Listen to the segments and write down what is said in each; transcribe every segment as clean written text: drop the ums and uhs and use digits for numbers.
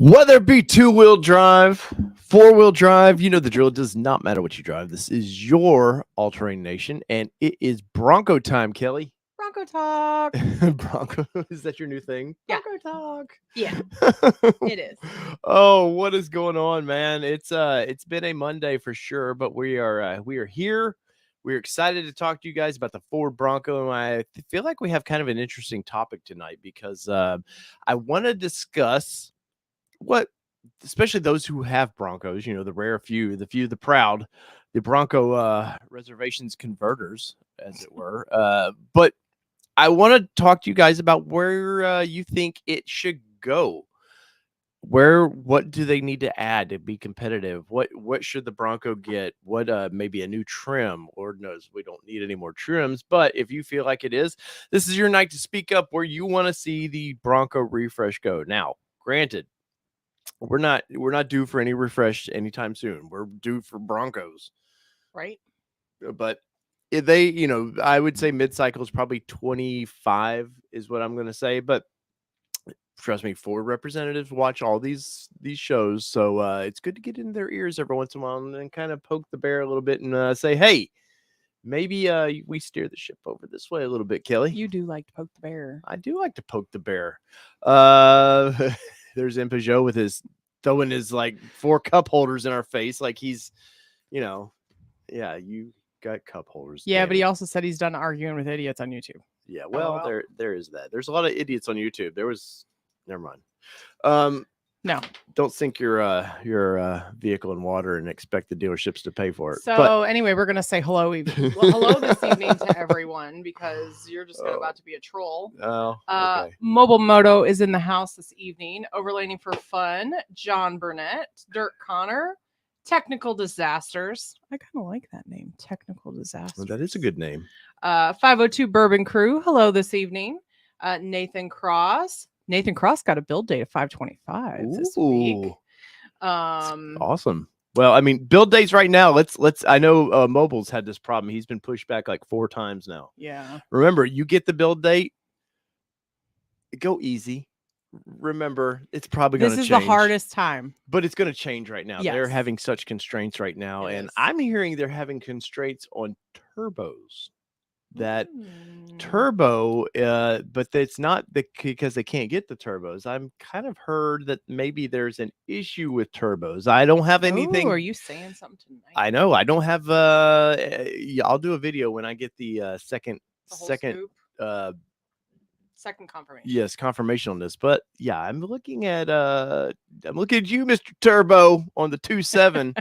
Whether it be two-wheel drive, four-wheel drive, you know the drill. It does not matter what you drive. This is your all-terrain nation, and it is Bronco time, Kelly. Bronco talk. Bronco, is that your new thing? Yeah. Bronco talk. Yeah, it is. Oh, what is going on, man? It's been a Monday for sure, but we are here. We're excited to talk to you guys about the Ford Bronco, and I feel like we have kind of an interesting topic tonight because I want to discuss what, especially those who have Broncos, you know, the rare few, the proud, the Bronco reservations converters, as it were. But I want to talk to you guys about where you think it should go. What do they need to add to be competitive? What should the Bronco get? What maybe a new trim? Lord knows we don't need any more trims, but if you feel like it is, this is your night to speak up where you want to see the Bronco refresh go. Now, granted, we're not due for any refresh anytime soon. We're due for Broncos, Right? but if they, you know, I would say mid-cycle is probably 25 is what I'm going to say, but trust me, Ford representatives watch all these shows, so it's good to get in their ears every once in a while and kind of poke the bear a little bit and say, hey, maybe we steer the ship over this way a little bit, Kelly. You do like to poke the bear. I do like to poke the bear. There's Peugeot with his throwing his like 4 cup holders in our face, like he's, you know, yeah, you got cup holders. Yeah, but he also said he's done arguing with idiots on YouTube. Yeah, well, there is that. There's a lot of idiots on YouTube. Never mind. No. Don't sink your vehicle in water and expect the dealerships to pay for it. So anyway, we're gonna say hello this evening to everyone because you're just about to be a troll. Oh, okay. Mobile Moto is in the house this evening. Overlanding for Fun, John Burnett, Dirk Connor, Technical Disasters. I kind of like that name, Technical Disasters. Well, that is a good name. 502 Bourbon Crew. Hello this evening. Nathan Cross. Nathan Cross got a build date of 5/25 this week. Awesome. Well, I mean, build dates right now. Let's. I know Mobile's had this problem. He's been pushed back like 4 times now. Yeah. Remember, you get the build date. Go easy. Remember, it's probably going to change. This is the hardest time. But it's going to change right now. Yes. They're having such constraints right now, and I'm hearing they're having constraints on turbos. That turbo, but it's not because they can't get the turbos. I'm kind of heard that maybe there's an issue with turbos. I don't have anything. Are you saying something tonight? I know. I don't have. I'll do a video when I get the second confirmation. Yes, confirmation on this. But yeah, I'm looking at you, Mr. Turbo, on the 2.7.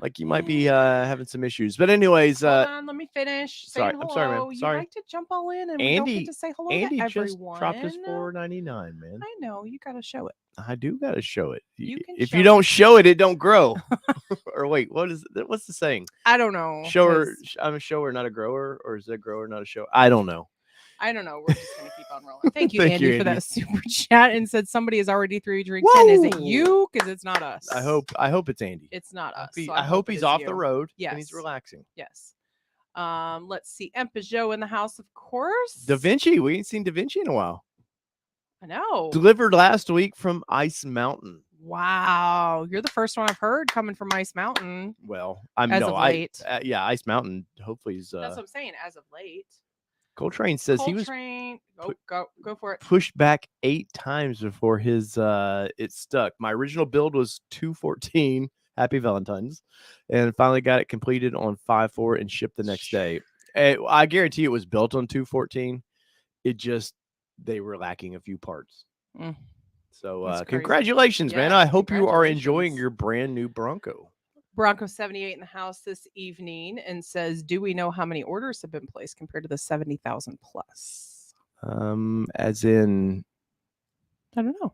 Like you might be having some issues. But anyways, hold on, let me finish. Sorry, I'm sorry, man. Sorry. You like to jump all in and Andy, we don't get to say hello Andy to everyone. just dropped his $4.99, man. I know, you gotta show it. I do gotta show it. If show you don't show it, it don't grow. Or wait, what's the saying? I don't know. I'm a shower, not a grower, or is it a grower, not a show? I don't know. We're just going to keep on rolling. Thank you, Thank Andy, you, Andy, for that super chat and said somebody has already 3 drinks in. Is it you? Because it's not us. I hope it's Andy. It's not us. I hope he's off you. the road. Yes. And he's relaxing. Yes. Let's see. Peugeot in the house, of course. Da Vinci. We ain't seen Da Vinci in a while. I know. Delivered last week from Ice Mountain. Wow. You're the first one I've heard coming from Ice Mountain. Well, late. Ice Mountain. Hopefully he's. That's what I'm saying. As of late. Coltrane says he was go for it. Pushed back 8 times before his it stuck. My original build was 214. Happy Valentine's, and finally got it completed on 5/4 and shipped the next day. I guarantee it was built on 214. It just they were lacking a few parts. So congratulations, man! I hope you are enjoying your brand new Bronco. Bronco 78 in the house this evening and says, do we know how many orders have been placed compared to the 70,000 plus? As in, I don't know.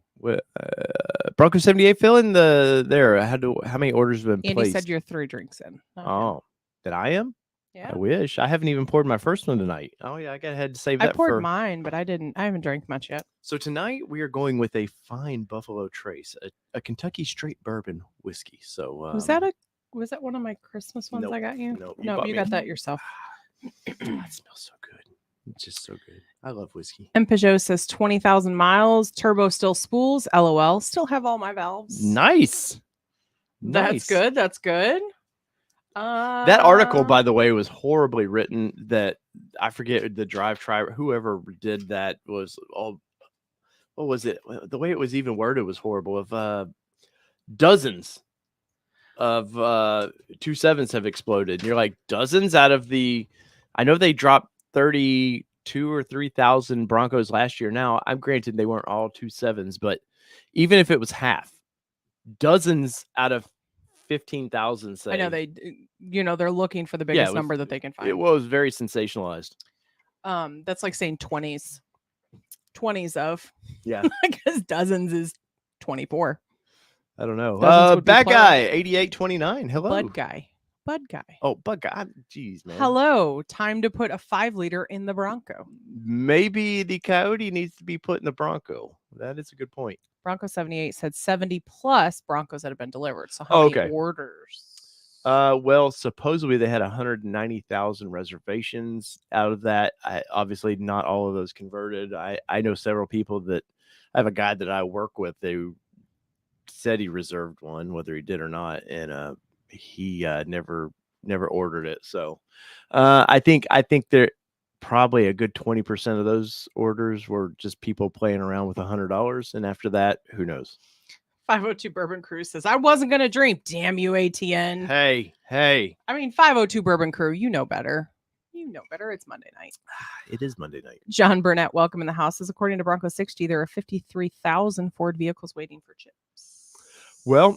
Bronco 78 fill in there. How many orders have been placed? Andy said you're 3 drinks in. That I am? Yeah. I wish. I haven't even poured my first one tonight. Oh yeah, I got ahead to save that. I poured mine, but I haven't drank much yet. So tonight we are going with a fine Buffalo Trace, a Kentucky straight bourbon whiskey. So was that one of my Christmas ones I got you? Nope, you got that yourself. That smells so good. It's just so good. I love whiskey. And Peugeot says 20,000 miles. Turbo still spools. LOL. Still have all my valves. Nice. That's good. That's good. That article, by the way, was horribly written. That I forget the drive try. Whoever did that was what was it? The way it was even worded was horrible. Of dozens of 2.7s have exploded. And you're like, dozens out of the. I know they dropped 32 or 3,000 Broncos last year. Now, I'm granted they weren't all 2.7s, but even if it was half, dozens out of 15,000. I know they're looking for the biggest number that they can find. It was very sensationalized. That's like saying 20s of. Yeah. Because dozens is 24. I don't know. Dozens Bad guy 8829. Hello. Bud guy. Oh, Bud guy. Jeez, man. Hello. Time to put a 5-liter in the Bronco. Maybe the Coyote needs to be put in the Bronco. That is a good point. Bronco 78 said 70 plus Broncos that have been delivered. So how many orders? Well, supposedly they had 190,000 reservations. Out of that, obviously not all of those converted. I know several people that I have a guy that I work with who said he reserved one, whether he did or not, and he never ordered it. So I think there probably a good 20% of those orders were just people playing around with $100, and after that, who knows? 502 Bourbon Crew says, I wasn't going to drink. Damn you, ATN. Hey. I mean, 502 Bourbon Crew, you know better. It's Monday night. It is Monday night. John Burnett, welcome in the house. Says, according to Bronco 60, there are 53,000 Ford vehicles waiting for chips. Well,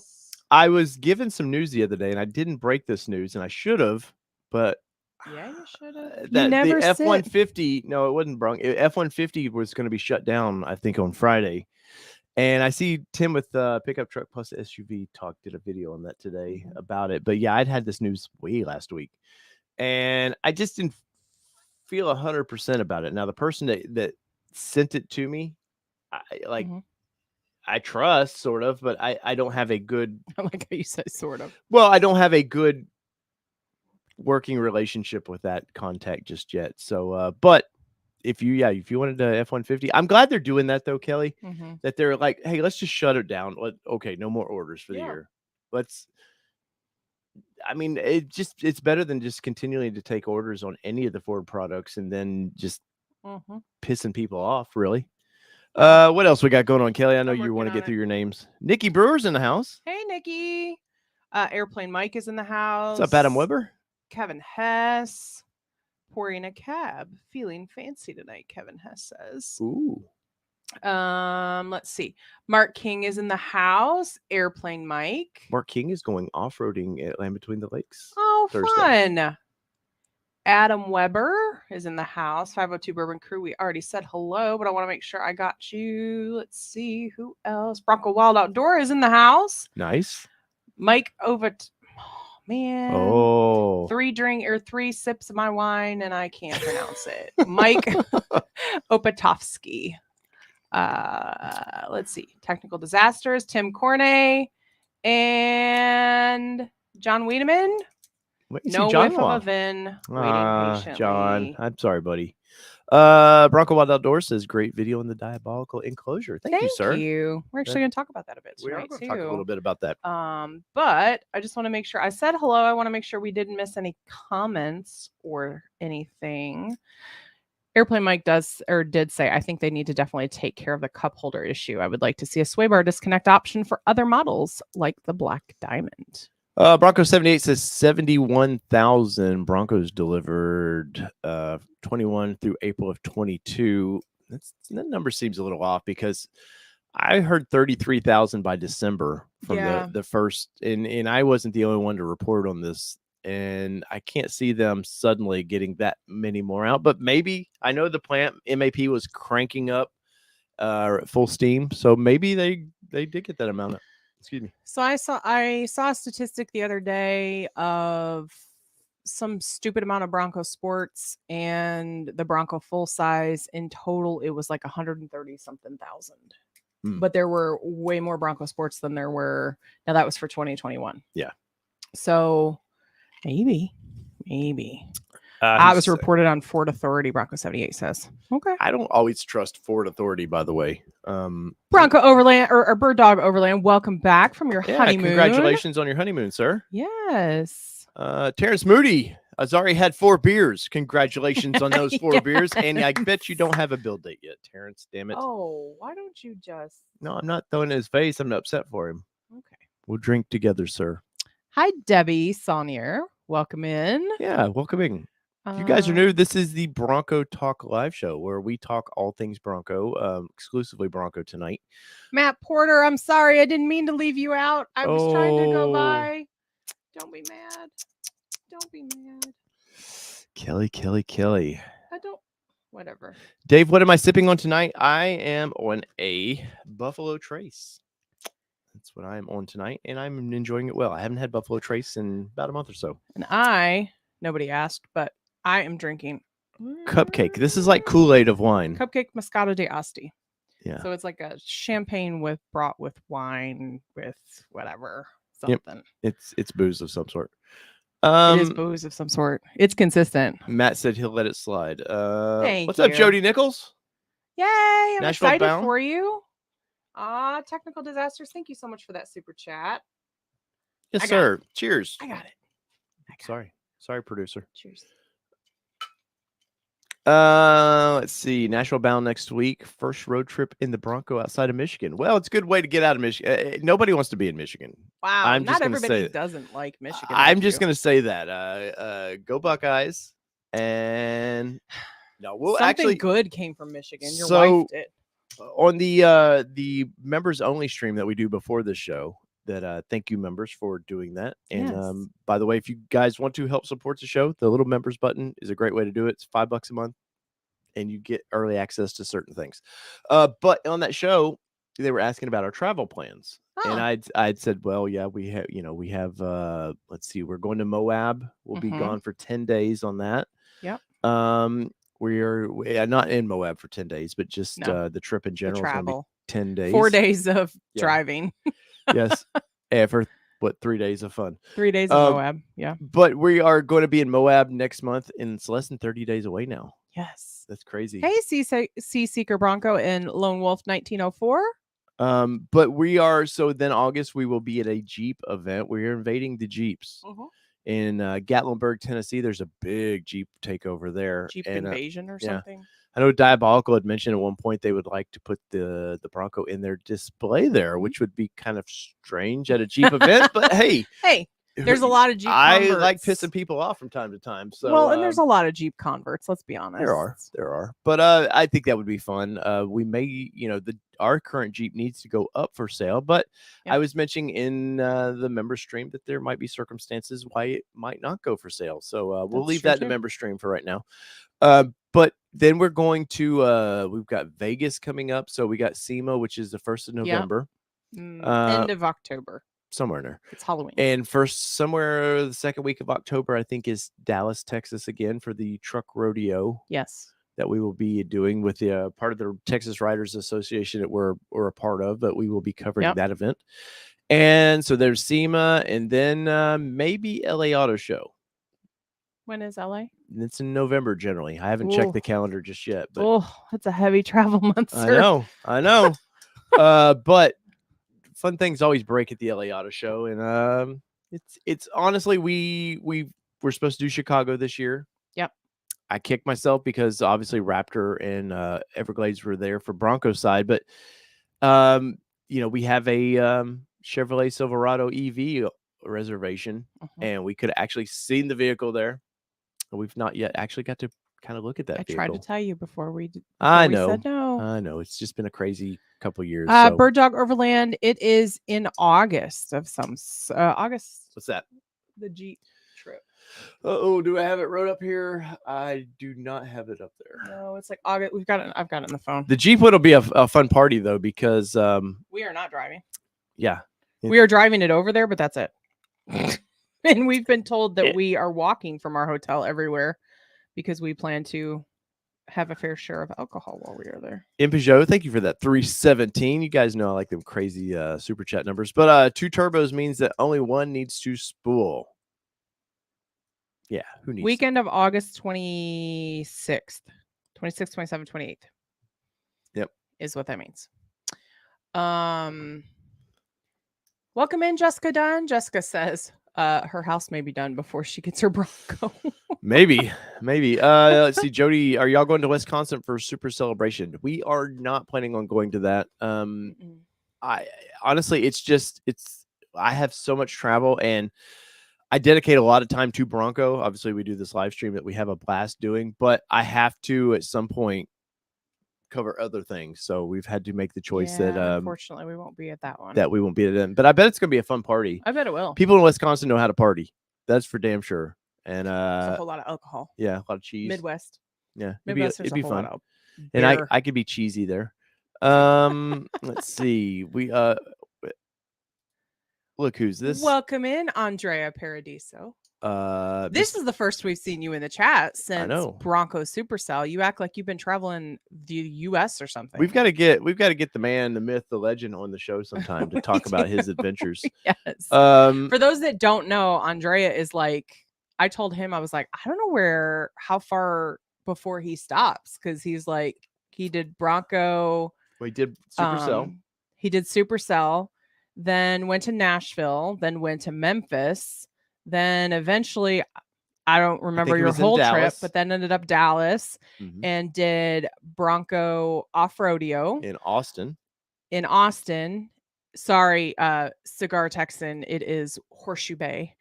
I was given some news the other day, and I didn't break this news, and I should have, but yeah, you should have. The F-150, no, it wasn't Bronco. F-150 was going to be shut down, I think, on Friday. And I see Tim with Pickup Truck Plus SUV Talk did a video on that today about it. But yeah, I'd had this news way last week, and I just didn't feel 100% about it. Now, the person that sent it to me, I trust sort of, but I don't have a good. I like how you said sort of. Well, I don't have a good working relationship with that contact just yet. So, but. If you wanted a F-150, I'm glad they're doing that though, Kelly. That they're like, hey, let's just shut it down. Okay, no more orders for the year. It's better than just continuing to take orders on any of the Ford products and then just pissing people off. Really. What else we got going on, Kelly? I know you want to get through your names. Nikki Brewer's in the house. Hey, Nikki. Airplane Mike is in the house. What's up, Adam Weber? Kevin Hess. Pouring a cab, feeling fancy tonight, Kevin Hess says. Ooh. Let's see. Mark King is in the house. Airplane Mike. Mark King is going off-roading at Land Between the Lakes. Oh, Thursday. Fun. Adam Weber is in the house. 502 Bourbon Crew. We already said hello, but I want to make sure I got you. Let's see who else. Bronco Wild Outdoor is in the house. Nice. MikeOvat. Man, 3 sips of my wine and I can't pronounce it. Mike Opatovsky. Let's see. Technical Disasters, Tim Corney, and John Wiedemann. No whiff of a VIN. Waiting patiently. John, I'm sorry, buddy. Bronco Wild Outdoors says great video in the Diabolical enclosure. Thank you, sir. We're actually going to talk about that a bit tonight. We are going to talk a little bit about that. But I just want to make sure I said hello. I want to make sure we didn't miss any comments or anything. Airplane Mike did say, I think they need to definitely take care of the cup holder issue. I would like to see a sway bar disconnect option for other models like the Black Diamond. Bronco 78 says 71,000 Broncos delivered 21 through April of 22. That number seems a little off because I heard 33,000 by December from the first, and I wasn't the only one to report on this. And I can't see them suddenly getting that many more out, but maybe. I know the plant MAP was cranking up at full steam, so maybe they did get that amount of. Excuse me. So I saw a statistic the other day of some stupid amount of Bronco Sports and the Bronco full size. In total, it was like 130 something thousand. But there were way more Bronco Sports than there were. Now that was for 2021. Yeah. So maybe. I was reported on Ford Authority. Bronco 78 says. Okay. I don't always trust Ford Authority, by the way. Bronco Overland or Bird Dog Overland. Welcome back from your honeymoon. Congratulations on your honeymoon, sir. Yes. Terrence Moody. Azari had 4 beers. Congratulations on those 4 beers. And I bet you don't have a build date yet, Terrence. Damn it. Oh, why don't you just? No, I'm not throwing it in his face. I'm upset for him. Okay. We'll drink together, sir. Hi, Debbie Saunier. Welcome in. Yeah, welcoming. If you guys are new, this is the Bronco Talk live show where we talk all things Bronco, exclusively Bronco tonight. Matt Porter, I'm sorry. I didn't mean to leave you out. I was trying to go by. Don't be mad. Don't be mad. Kelly. I don't. Whatever. Dave, what am I sipping on tonight? I am on a Buffalo Trace. That's what I am on tonight, and I'm enjoying it well. I haven't had Buffalo Trace in about a month or so. And nobody asked, but I am drinking Cupcake. This is like Kool-Aid of wine. Cupcake Moscato de Asti. Yeah. So it's like a champagne brought with wine with whatever something. Yep. It's booze of some sort. It is booze of some sort. It's consistent. Matt said he'll let it slide. What's up, Jody Nichols? Yay! I'm Nashville excited bound? for you. Technical disasters. Thank you so much for that super chat. Yes, sir. Cheers. I got it. Sorry, producer. Cheers. Let's see. Nashville bound next week. First road trip in the Bronco outside of Michigan. Well, it's a good way to get out of Michigan. Nobody wants to be in Michigan. Wow. Not everybody doesn't like Michigan. I'm just going to say that. Go Buckeyes. And no, we'll something good came from Michigan. Your wife did. On the members only stream that we do before this show, that thank you members for doing that. And yes. By the way, if you guys want to help support the show, the little members button is a great way to do it. It's $5 a month and you get early access to certain things. But on that show, they were asking about our travel plans. And I'd said, well, yeah, we have let's see, we're going to Moab. We'll be gone for 10 days on that. Yep. We're not in Moab for 10 days, but just the trip in general is going to be 10 days. 4 days of driving. Yes. For 3 days of fun. 3 days in Moab. Yeah. But we are going to be in Moab next month, and it's less than 30 days away now. Yes. That's crazy. Hey, Sea Seeker Bronco in Lone Wolf 1904. But we are, so then August, we will be at a Jeep event. We're invading the Jeeps. In Gatlinburg, Tennessee. There's a big Jeep takeover there. Jeep invasion or something. I know Diabolical had mentioned at one point they would like to put the Bronco in their display there, which would be kind of strange at a Jeep event. But hey, there's a lot of Jeep converts. I like pissing people off from time to time. So well, and there's a lot of Jeep converts. Let's be honest. There are. But I think that would be fun. We may, our current Jeep needs to go up for sale. But I was mentioning in the member stream that there might be circumstances why it might not go for sale. So we'll leave that in the member stream for right now. But then we're going to we've got Vegas coming up. So we got SEMA, which is the 1st of November. End of October. Somewhere in there. It's Halloween. And somewhere the second week of October, I think, is Dallas, Texas again for the truck rodeo. Yes. That we will be doing with the part of the Texas Riders Association that we're a part of, but we will be covering that event. And so there's SEMA, and then maybe LA Auto Show. When is LA? It's in November generally. I haven't checked the calendar just yet. But it's a heavy travel month, sir. I know. But fun things always break at the LA Auto Show, and it's honestly we're supposed to do Chicago this year. Yep. I kicked myself because obviously Raptor and Everglades were there for Bronco side, but we have a Chevrolet Silverado EV reservation, and we could have actually seen the vehicle there. We've not yet actually got to kind of look at that vehicle. I tried to tell you before we said no. I know. It's just been a crazy couple years. Bird Dog Overland, it is in August of August. What's that? The Jeep trip. Oh, do I have it wrote up here? I do not have it up there. No, it's like August. I've got it on the phone. The Jeep will be a fun party though, because we are not driving. Yeah. We are driving it over there, but that's it. And we've been told that we are walking from our hotel everywhere because we plan to have a fair share of alcohol while we are there. In Peugeot, thank you for that 317. You guys know I like them crazy super chat numbers, but 2 turbos means that only one needs to spool. Yeah, who needs Weekend of August 26th, 26th, 27th, 28th. Yep. Is what that means. Welcome in, Jessica Dunn. Jessica says her house may be done before she gets her Bronco. Maybe. Let's see, Jody, are y'all going to Wisconsin for Super Celebration? We are not planning on going to that. I honestly, I have so much travel, and I dedicate a lot of time to Bronco. Obviously, we do this live stream that we have a blast doing, but I have to at some point cover other things. So we've had to make the choice that unfortunately we won't be at that one. that we won't be at it. But I bet it's gonna be a fun party. I bet it will. People in Wisconsin know how to party. That's for damn sure. And it's a whole lot of alcohol. Yeah, a lot of cheese. Midwest. Yeah, Midwest it'd be fun. And I could be cheesy there. Let's see. We look who's this. Welcome in, Andrea Paradiso. This is the first we've seen you in the chat since Bronco Supercell. You act like you've been traveling the U.S. or something. We've got to get the man, the myth, the legend on the show sometime to talk about his adventures. Yes. For those that don't know, Andrea is like, I told him, I was like, I don't know how far before he stops, because he's like, he did Bronco. Well, he did Supercell. He did Supercell, then went to Nashville, then went to Memphis. Then eventually, I don't remember your whole trip, but then ended up Dallas and did Bronco Off-Rodeo in Austin. Sorry, Cigar Texan. It is Horseshoe Bay.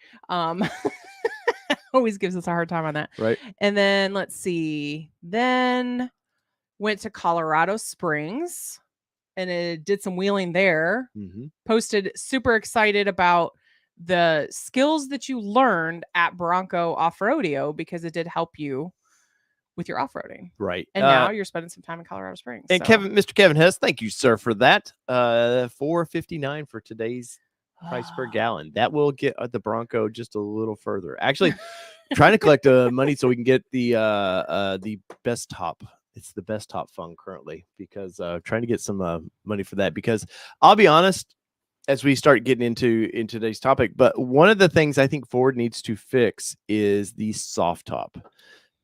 Always gives us a hard time on that. Right. And then let's see. Then went to Colorado Springs and it did some wheeling there. Posted super excited about the skills that you learned at Bronco Off-Rodeo, because it did help you with your off-roading. Right. And now you're spending some time in Colorado Springs. And Mr. Kevin Hess, thank you, sir, for that. $4.59 for today's price per gallon. That will get the Bronco just a little further. Actually, trying to collect money so we can get the best top. It's the best top fund currently, because trying to get some money for that, because I'll be honest, as we start getting into today's topic, but one of the things I think Ford needs to fix is the soft top.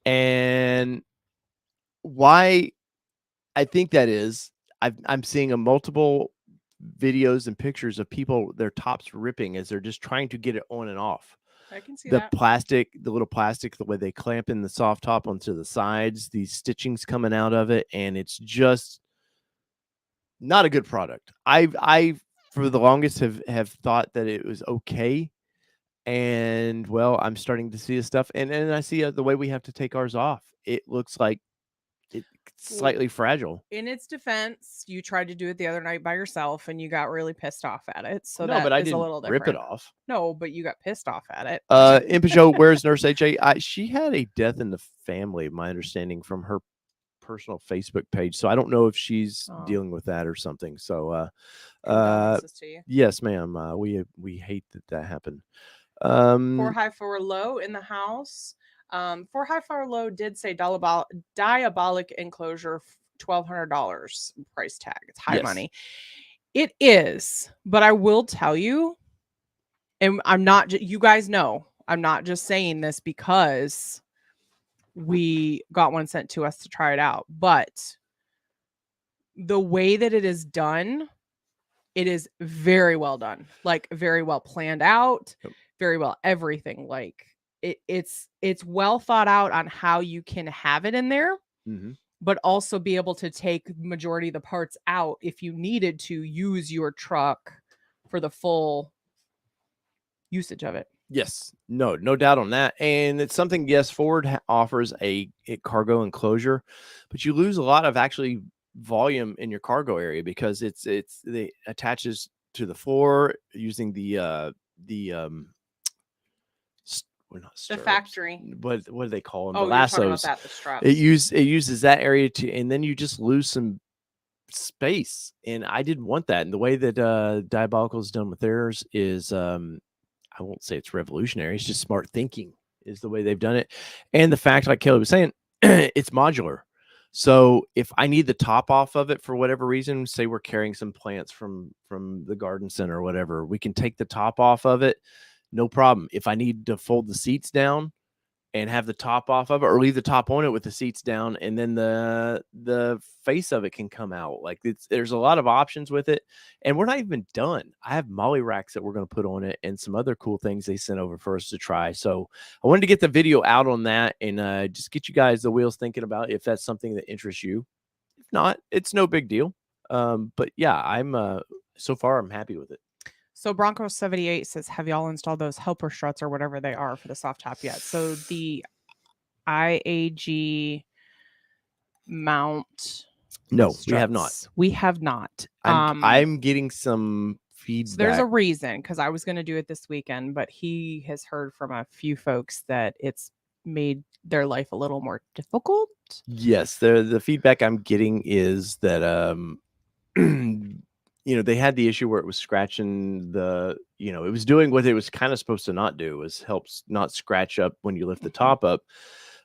And why I think that is, I'm seeing multiple videos and pictures of people, their tops ripping as they're just trying to get it on and off. I can see the that. the little plastic, the way they clamp in the soft top onto the sides, these stitchings coming out of it, and it's just not a good product. I for the longest have thought that it was okay, and well, I'm starting to see this stuff, and I see the way we have to take ours off. It looks like it's slightly fragile. In its defense, you tried to do it the other night by yourself, and you got really pissed off at it. So no, but I didn't a little rip it off. No, but you got pissed off at it. Impijo, where's Nurse HA? She had a death in the family, my understanding, from her personal Facebook page. So I don't know if she's dealing with that or something. So yes, ma'am. We hate that happened. For high, for low in the house. For high, for low did say diabolic enclosure, $1,200 price tag. It's high money. It is, but I will tell you, and I'm not, you guys know, I'm not just saying this because we got one sent to us to try it out, but the way that it is done, it is very well done, like very well planned out, very well everything. Like it's well thought out on how you can have it in there, but also be able to take majority of the parts out if you needed to use your truck for the full usage of it. Yes, no doubt on that. And it's something, yes, Ford offers a cargo enclosure, but you lose a lot of actually volume in your cargo area, because it attaches to the floor using the factory. What do they call them? Oh, the lassos. About that, the straps. It uses that area to, and then you just lose some space. And I didn't want that. And the way that Diabolical is done with theirs is I won't say it's revolutionary. It's just smart thinking is the way they've done it. And the fact, like Kelly was saying, it's modular. So if I need the top off of it for whatever reason, say we're carrying some plants from the garden center or whatever, we can take the top off of it. No problem. If I need to fold the seats down, and have the top off of it, or leave the top on it with the seats down, and then the face of it can come out. Like there's a lot of options with it, and we're not even done. I have molly racks that we're going to put on it and some other cool things they sent over for us to try. So I wanted to get the video out on that and just get you guys the wheels thinking about if that's something that interests you. If not, it's no big deal. But yeah, so far I'm happy with it. So Bronco 78 says, have y'all installed those helper struts or whatever they are for the soft top yet? So the IAG mount. No, struts, we have not. We have not. I'm getting some feedback. So there's a reason, because I was going to do it this weekend, but he has heard from a few folks that it's made their life a little more difficult. Yes, the feedback I'm getting is that they had the issue where it was scratching it was doing what it was kind of supposed to not do, was helps not scratch up when you lift the top up.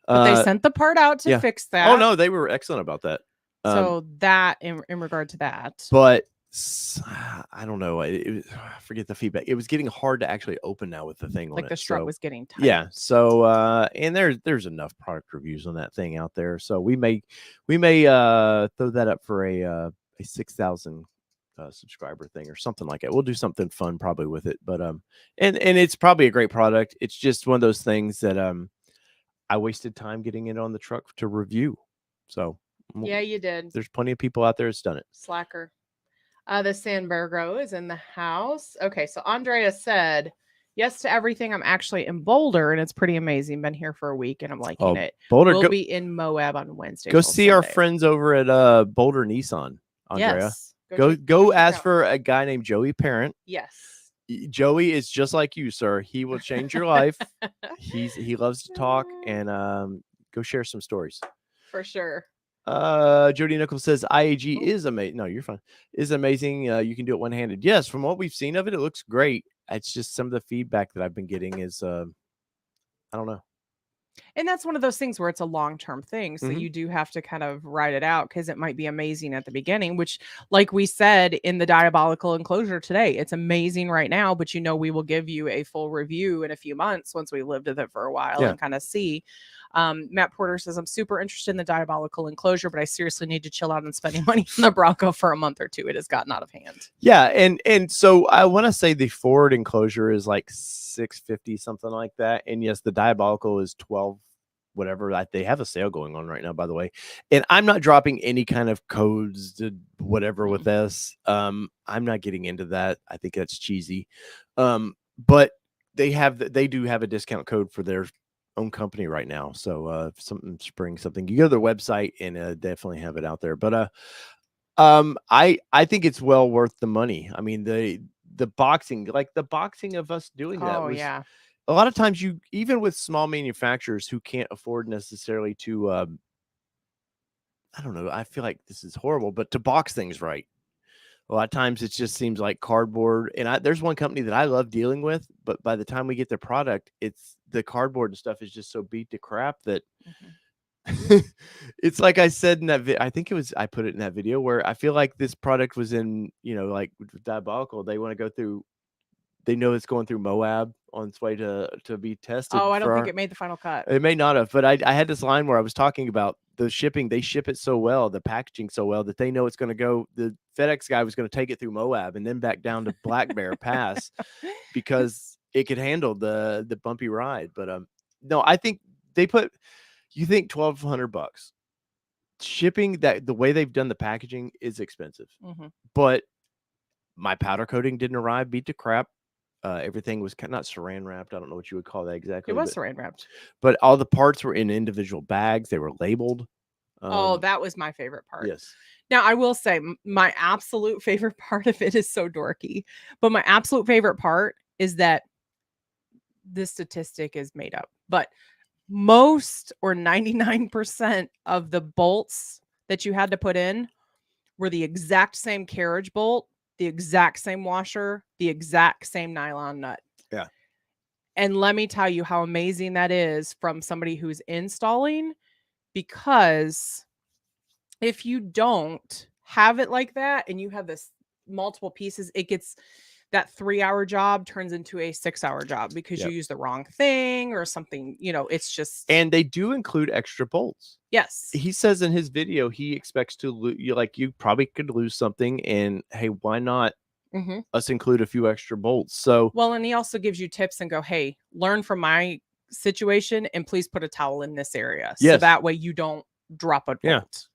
But they sent the part out to fix that. Oh no, they were excellent about that. So that in regard to that. But I don't know. I forget the feedback. It was getting hard to actually open now with the thing on it. Like the strut was getting tight. Yeah. So and there's enough product reviews on that thing out there. So we may throw that up for a 6,000 subscriber thing or something like that. We'll do something fun probably with it. But and it's probably a great product. It's just one of those things that I wasted time getting it on the truck to review. So yeah, you did. There's plenty of people out there that's done it. Slacker. The Sandbergo is in the house. Okay, so Andrea said yes to everything. I'm actually in Boulder, and it's pretty amazing. Been here for a week, and I'm liking it. Boulder, we'll be in Moab on Wednesday. Go see our friends over at Boulder Nissan, Andrea. Yes. Go ask for a guy named Joey Parent. Yes. Joey is just like you, sir. He will change your life. He loves to talk, and go share some stories. For sure. Jody Nichols says IAG is amazing. No, you're fine. Is amazing. You can do it one-handed. Yes, from what we've seen of it, it looks great. It's just some of the feedback that I've been getting is I don't know. And that's one of those things where it's a long-term thing. So you do have to kind of ride it out, because it might be amazing at the beginning, which, like we said in the Diabolical enclosure today, it's amazing right now, but we will give you a full review in a few months once we lived with it for a while and kind of see. Matt Porter says, I'm super interested in the Diabolical enclosure, but I seriously need to chill out on spending money on the Bronco for a month or two. It has gotten out of hand. Yeah. And so I want to say the Ford enclosure is like $650, something like that. And yes, the Diabolical is $12, whatever. They have a sale going on right now, by the way. And I'm not dropping any kind of codes to whatever with this. I'm not getting into that. I think that's cheesy. But they do have a discount code for their own company right now. So something, you go to their website and definitely have it out there. But I think it's well worth the money. I mean, the boxing of us doing that was, a lot of times even with small manufacturers who can't afford necessarily to I don't know, I feel like this is horrible, but to box things right, a lot of times it just seems like cardboard. And there's one company that I love dealing with, but by the time we get their product, it's the cardboard and stuff is just so beat to crap that it's like I said in that I think I put it in that video where I feel like this product was in, like with Diabolical, they want to go through, they know it's going through Moab on its way to be tested. Oh, I don't think it made the final cut. It may not have, but I had this line where I was talking about the shipping. They ship it so well, the packaging so well, that they know it's going to go. The FedEx guy was going to take it through Moab and then back down to Black Bear Pass because it could handle the bumpy ride. But no, I think you think $1,200 shipping, that the way they've done the packaging is expensive, but my powder coating didn't arrive, beat to crap. Everything was not saran wrapped. I don't know what you would call that exactly. It was saran wrapped, but all the parts were in individual bags. They were labeled. That was my favorite part. Yes. Now I will say my absolute favorite part of it is so dorky, but my absolute favorite part is that this statistic is made up, but most or 99% of the bolts that you had to put in were the exact same carriage bolt, the exact same washer, the exact same nylon nut. Yeah. And let me tell you how amazing that is from somebody who's installing, because if you don't have it like that and you have this multiple pieces, that 3-hour job turns into a 6-hour job because you use the wrong thing or something, it's just. And they do include extra bolts. Yes. He says in his video, he expects to lose, you probably could lose something, and hey, why not us include a few extra bolts? So, well, and he also gives you tips and go, hey, learn from my situation and please put a towel in this area. So that way you don't drop a bolt.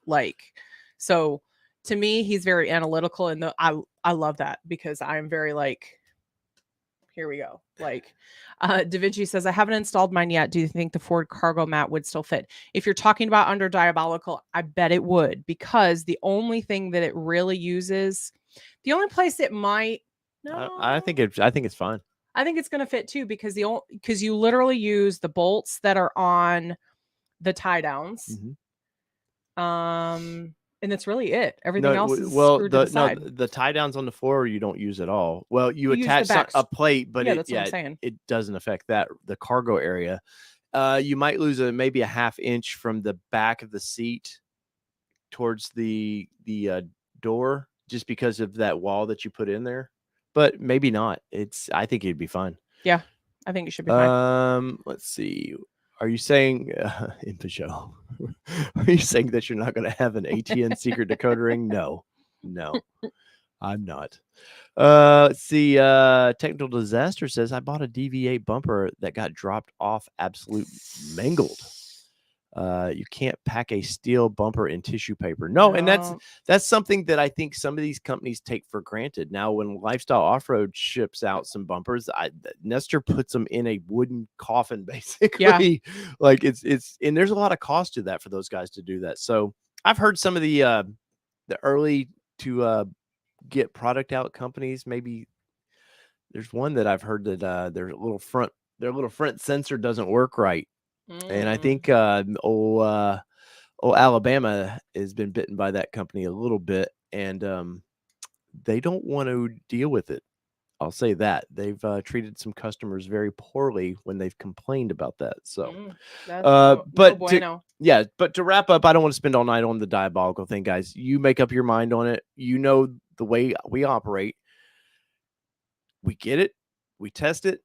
So to me, he's very analytical, and I love that because I'm very here we go. Da Vinci says, I haven't installed mine yet. Do you think the Ford cargo mat would still fit? If you're talking about under Diabolical, I bet it would, because the only thing that it really uses, the only place it might, I think it's fine. I think it's going to fit too, because you literally use the bolts that are on the tie downs. And that's really it. Everything else is screwed to the side. The tie downs on the floor you don't use at all. Well, you attach a plate, but that's what I'm saying. It doesn't affect that, the cargo area. You might lose maybe a half inch from the back of the seat towards the door, just because of that wall that you put in there. But maybe not. I think it'd be fine. Yeah, I think it should be fine. Let's see. Are you saying in the show? Are you saying that you're not going to have an ATN secret decoder ring? No, I'm not. Let's see. Technical Disaster says, I bought a DV8 bumper that got dropped off, absolute mangled. You can't pack a steel bumper in tissue paper. No, and that's something that I think some of these companies take for granted. Now, when Lifestyle Off-Road ships out some bumpers, Nestor puts them in a wooden coffin, basically. Yeah. It's and there's a lot of cost to that for those guys to do that. So I've heard some of the early to get product out companies. Maybe there's one that I've heard that their little front sensor doesn't work right. And I think Alabama has been bitten by that company a little bit, and they don't want to deal with it. I'll say that. They've treated some customers very poorly when they've complained about that. So, but to wrap up, I don't want to spend all night on the Diabolical thing, guys. You make up your mind on it. You know the way we operate. We get it. We test it.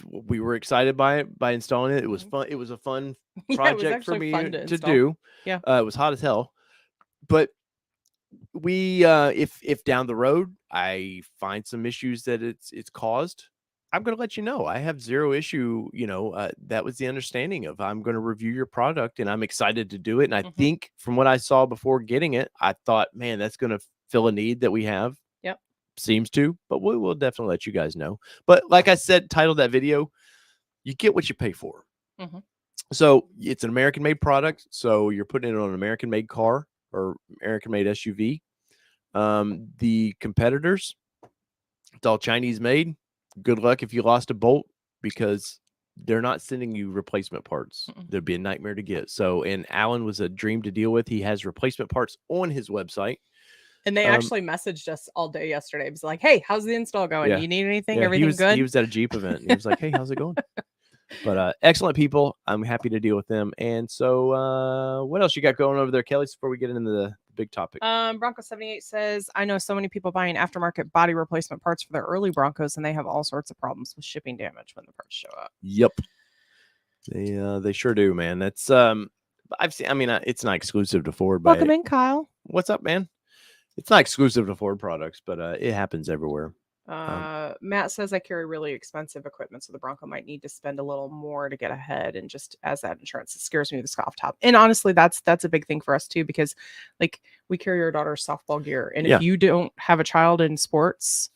We were excited by installing it. It was fun. It was a fun project for me to do. Yeah. It was hot as hell, but we if down the road I find some issues that it's caused, I'm going to let you know. I have zero issue. That was the understanding of, I'm going to review your product, and I'm excited to do it. And I think from what I saw before getting it, I thought, man, that's going to fill a need that we have. Seems to, but we will definitely let you guys know. But like I said, titled that video, you get what you pay for. So it's an American made product. So you're putting it on an American made car or American made SUV. The competitors, it's all Chinese made. Good luck if you lost a bolt, because they're not sending you replacement parts. There'd be a nightmare to get. So, and Alan was a dream to deal with. He has replacement parts on his website. And they actually messaged us all day yesterday. It was like, hey, how's the install going? You need anything? Everything good? He was at a Jeep event. And he was like, hey, how's it going? But excellent people. I'm happy to deal with them. And so what else you got going over there, Kelly, before we get into the big topic? Bronco 78 says, I know so many people buying aftermarket body replacement parts for their early Broncos, and they have all sorts of problems with shipping damage when the parts show up. Yep. They sure do, man. That's I've seen, it's not exclusive to Ford. Welcome in, Kyle. What's up, man? It's not exclusive to Ford products, but it happens everywhere. Matt says, I carry really expensive equipment, so the Bronco might need to spend a little more to get ahead. And just as that insurance, it scares me with the soft top. And honestly, that's a big thing for us too, because we carry our daughter's softball gear. And if you don't have a child in sports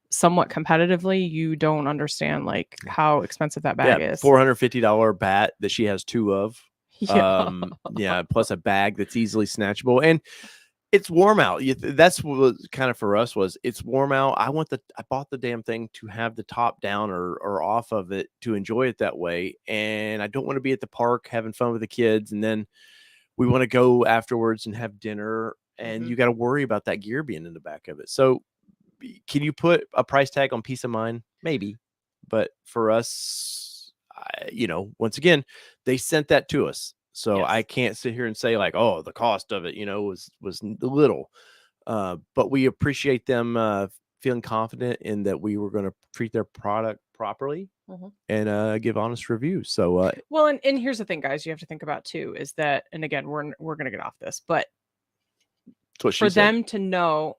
somewhat competitively, you don't understand how expensive that bag is. $450 bat that she has two of. Plus a bag that's easily snatchable. And it's warm out. That's what kind of for us was, it's warm out. I bought the damn thing to have the top down or off of it, to enjoy it that way. And I don't want to be at the park having fun with the kids, and then we want to go afterwards and have dinner, and you got to worry about that gear being in the back of it. So can you put a price tag on peace of mind? Maybe. But for us, once again, they sent that to us. So I can't sit here and say oh, the cost of it, was little. But we appreciate them feeling confident in that we were going to treat their product properly and give honest reviews. So, well, and here's the thing, guys, you have to think about too, is that, and again, we're going to get off this, but that's what she for said. them to know,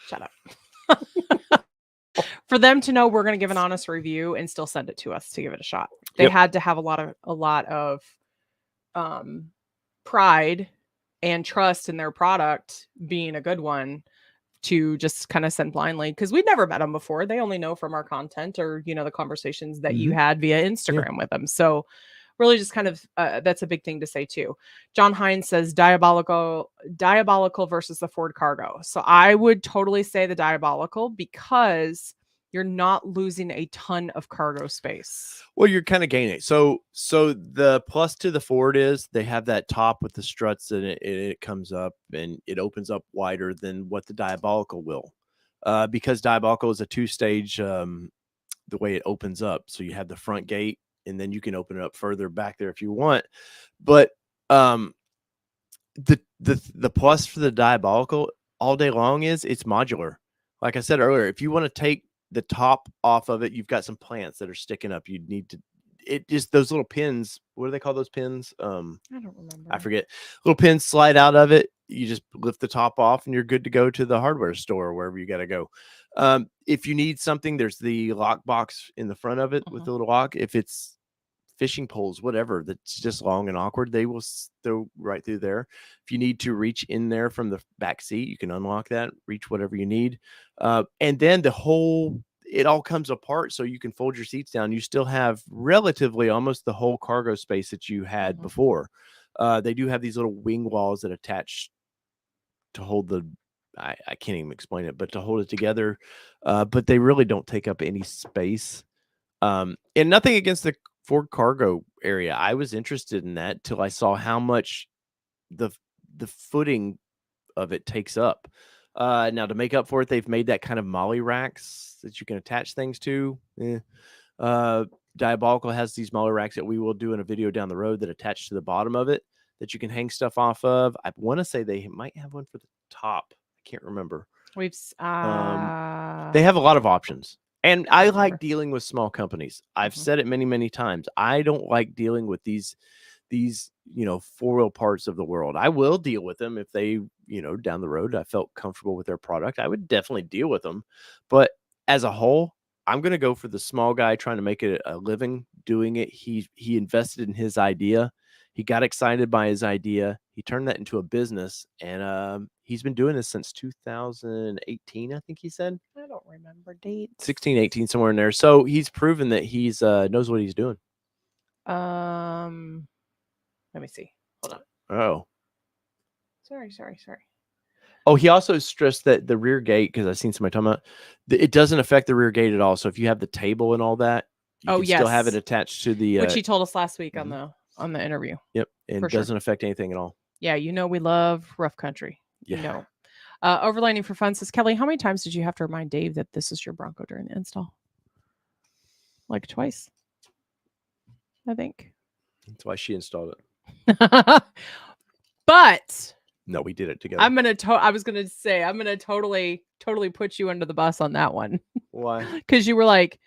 shut up. For them to know we're going to give an honest review and still send it to us to give it a shot. They had to have a lot of pride and trust in their product being a good one to just kind of send blindly, because we'd never met them before. They only know from our content or, you know, the conversations that you had via Instagram with them. So really just kind of that's a big thing to say too. John Hines says diabolical versus the Ford Cargo. So I would totally say the Diabolical, because you're not losing a ton of cargo space. Well, you're kind of gaining it. So the plus to the Ford is they have that top with the struts, and it comes up and it opens up wider than what the Diabolical will, because Diabolical is a 2-stage, the way it opens up. So you have the front gate, and then you can open it up further back there if you want. But the plus for the Diabolical all day long is it's modular. Like I said earlier, if you want to take the top off of it, you've got some plants that are sticking up. You'd need to, it just, those little pins, what do they call those pins? I don't remember. I forget. Little pins slide out of it. You just lift the top off and you're good to go to the hardware store or wherever you got to go. If you need something, there's the lock box in the front of it with the little lock. If it's fishing poles, whatever, that's just long and awkward, they will throw right through there. If you need to reach in there from the back seat, you can unlock that, reach whatever you need. And then it all comes apart, so you can fold your seats down. You still have relatively almost the whole cargo space that you had before. They do have these little wing walls that attach to hold I can't even explain it, but to hold it together. But they really don't take up any space. And nothing against the Ford Cargo area. I was interested in that till I saw how much the footing of it takes up. Now to make up for it, they've made that kind of molly racks that you can attach things to. Diabolical has these molly racks that we will do in a video down the road that attach to the bottom of it that you can hang stuff off of. I want to say they might have one for the top. I can't remember. They have a lot of options. And I like dealing with small companies. I've said it many, many times. I don't like dealing with these, four-wheel parts of the world. I will deal with them if they, down the road, I felt comfortable with their product. I would definitely deal with them. But as a whole, I'm going to go for the small guy trying to make it a living doing it. He invested in his idea. He got excited by his idea. He turned that into a business, and he's been doing this since 2018, I think he said. I don't remember dates. 16, 18, somewhere in there. So he's proven that he's knows what he's doing. Let me see. Hold on. Oh. Sorry. Oh, he also stressed that the rear gate, because I've seen somebody talking about, it doesn't affect the rear gate at all. So if you have the table and all that, you can still have it attached to the... Which he told us last week on the interview. Yep. And it doesn't affect anything at all. Yeah, we love rough country. Yeah. Overlanding for Fun says, Kelly, how many times did you have to remind Dave that this is your Bronco during the install? Like twice, I think. That's why she installed it. But no, we did it together. I was gonna say I'm gonna totally put you under the bus on that one. Why? Because you were like,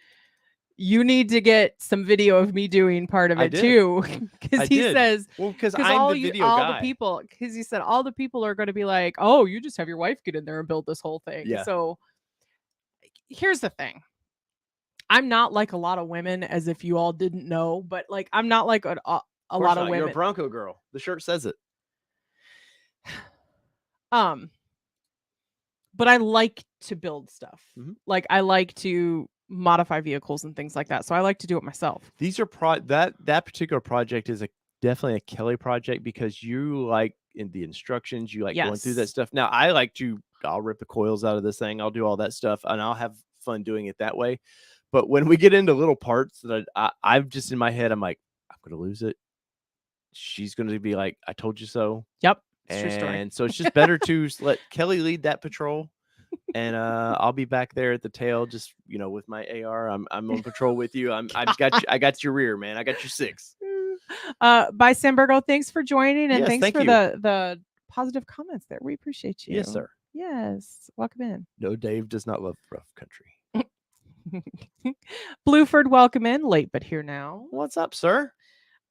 you need to get some video of me doing part of it too. Because he says, well, because I'm the video guy. Because he said all the people are going to be like, oh, you just have your wife get in there and build this whole thing. Yeah. So here's the thing. I'm not like a lot of women, as if you all didn't know, but like I'm not like a lot of women. You're a Bronco girl. The shirt says it. But I like to build stuff. Like I like to modify vehicles and things like that. So I like to do it myself. These are that particular project is definitely a Kelly project, because you like in the instructions, you like going through that stuff. Now I'll rip the coils out of this thing. I'll do all that stuff and I'll have fun doing it that way. But when we get into little parts that I've just in my head, I'm like, I'm going to lose it. She's going to be like, I told you so. Yep. And so it's just better to let Kelly lead that patrol. And I'll be back there at the tail, just with my AR. I'm on patrol with you. I got your rear, man. I got your 6. By Sambergo, thanks for joining, and yes, thanks for the positive comments there. We appreciate you. Yes, sir. Yes, welcome in. No, Dave does not love rough country. Blueford, welcome in. Late but here now. What's up, sir?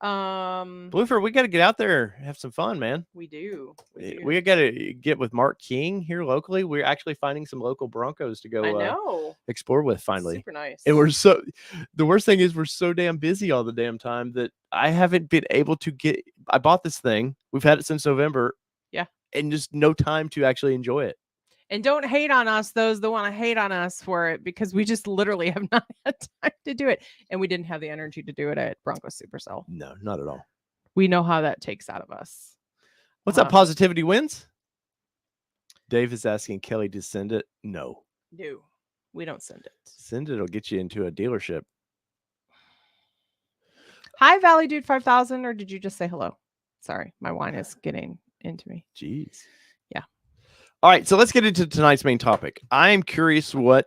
Blueford, we got to get out there, have some fun, man. We do. We got to get with Mark King here locally. We're actually finding some local Broncos to I go know. explore with finally. Super nice. And the worst thing is we're so damn busy all the damn time that I haven't been able to get. I bought this thing. We've had it since November. Yeah. And just no time to actually enjoy it. And don't hate on us, those that want to hate on us for it, because we just literally have not had time to do it. And we didn't have the energy to do it at Bronco Supercell. No, not at all. We know how that takes out of us. What's up, Positivity Wins? Dave is asking Kelly to send it. No, we don't send it. Send it. It'll get you into a dealership. Hi, Valley Dude 5000. Or did you just say hello? Sorry, my wine is getting into me. Jeez. Yeah. All right, so let's get into tonight's main topic. I am curious where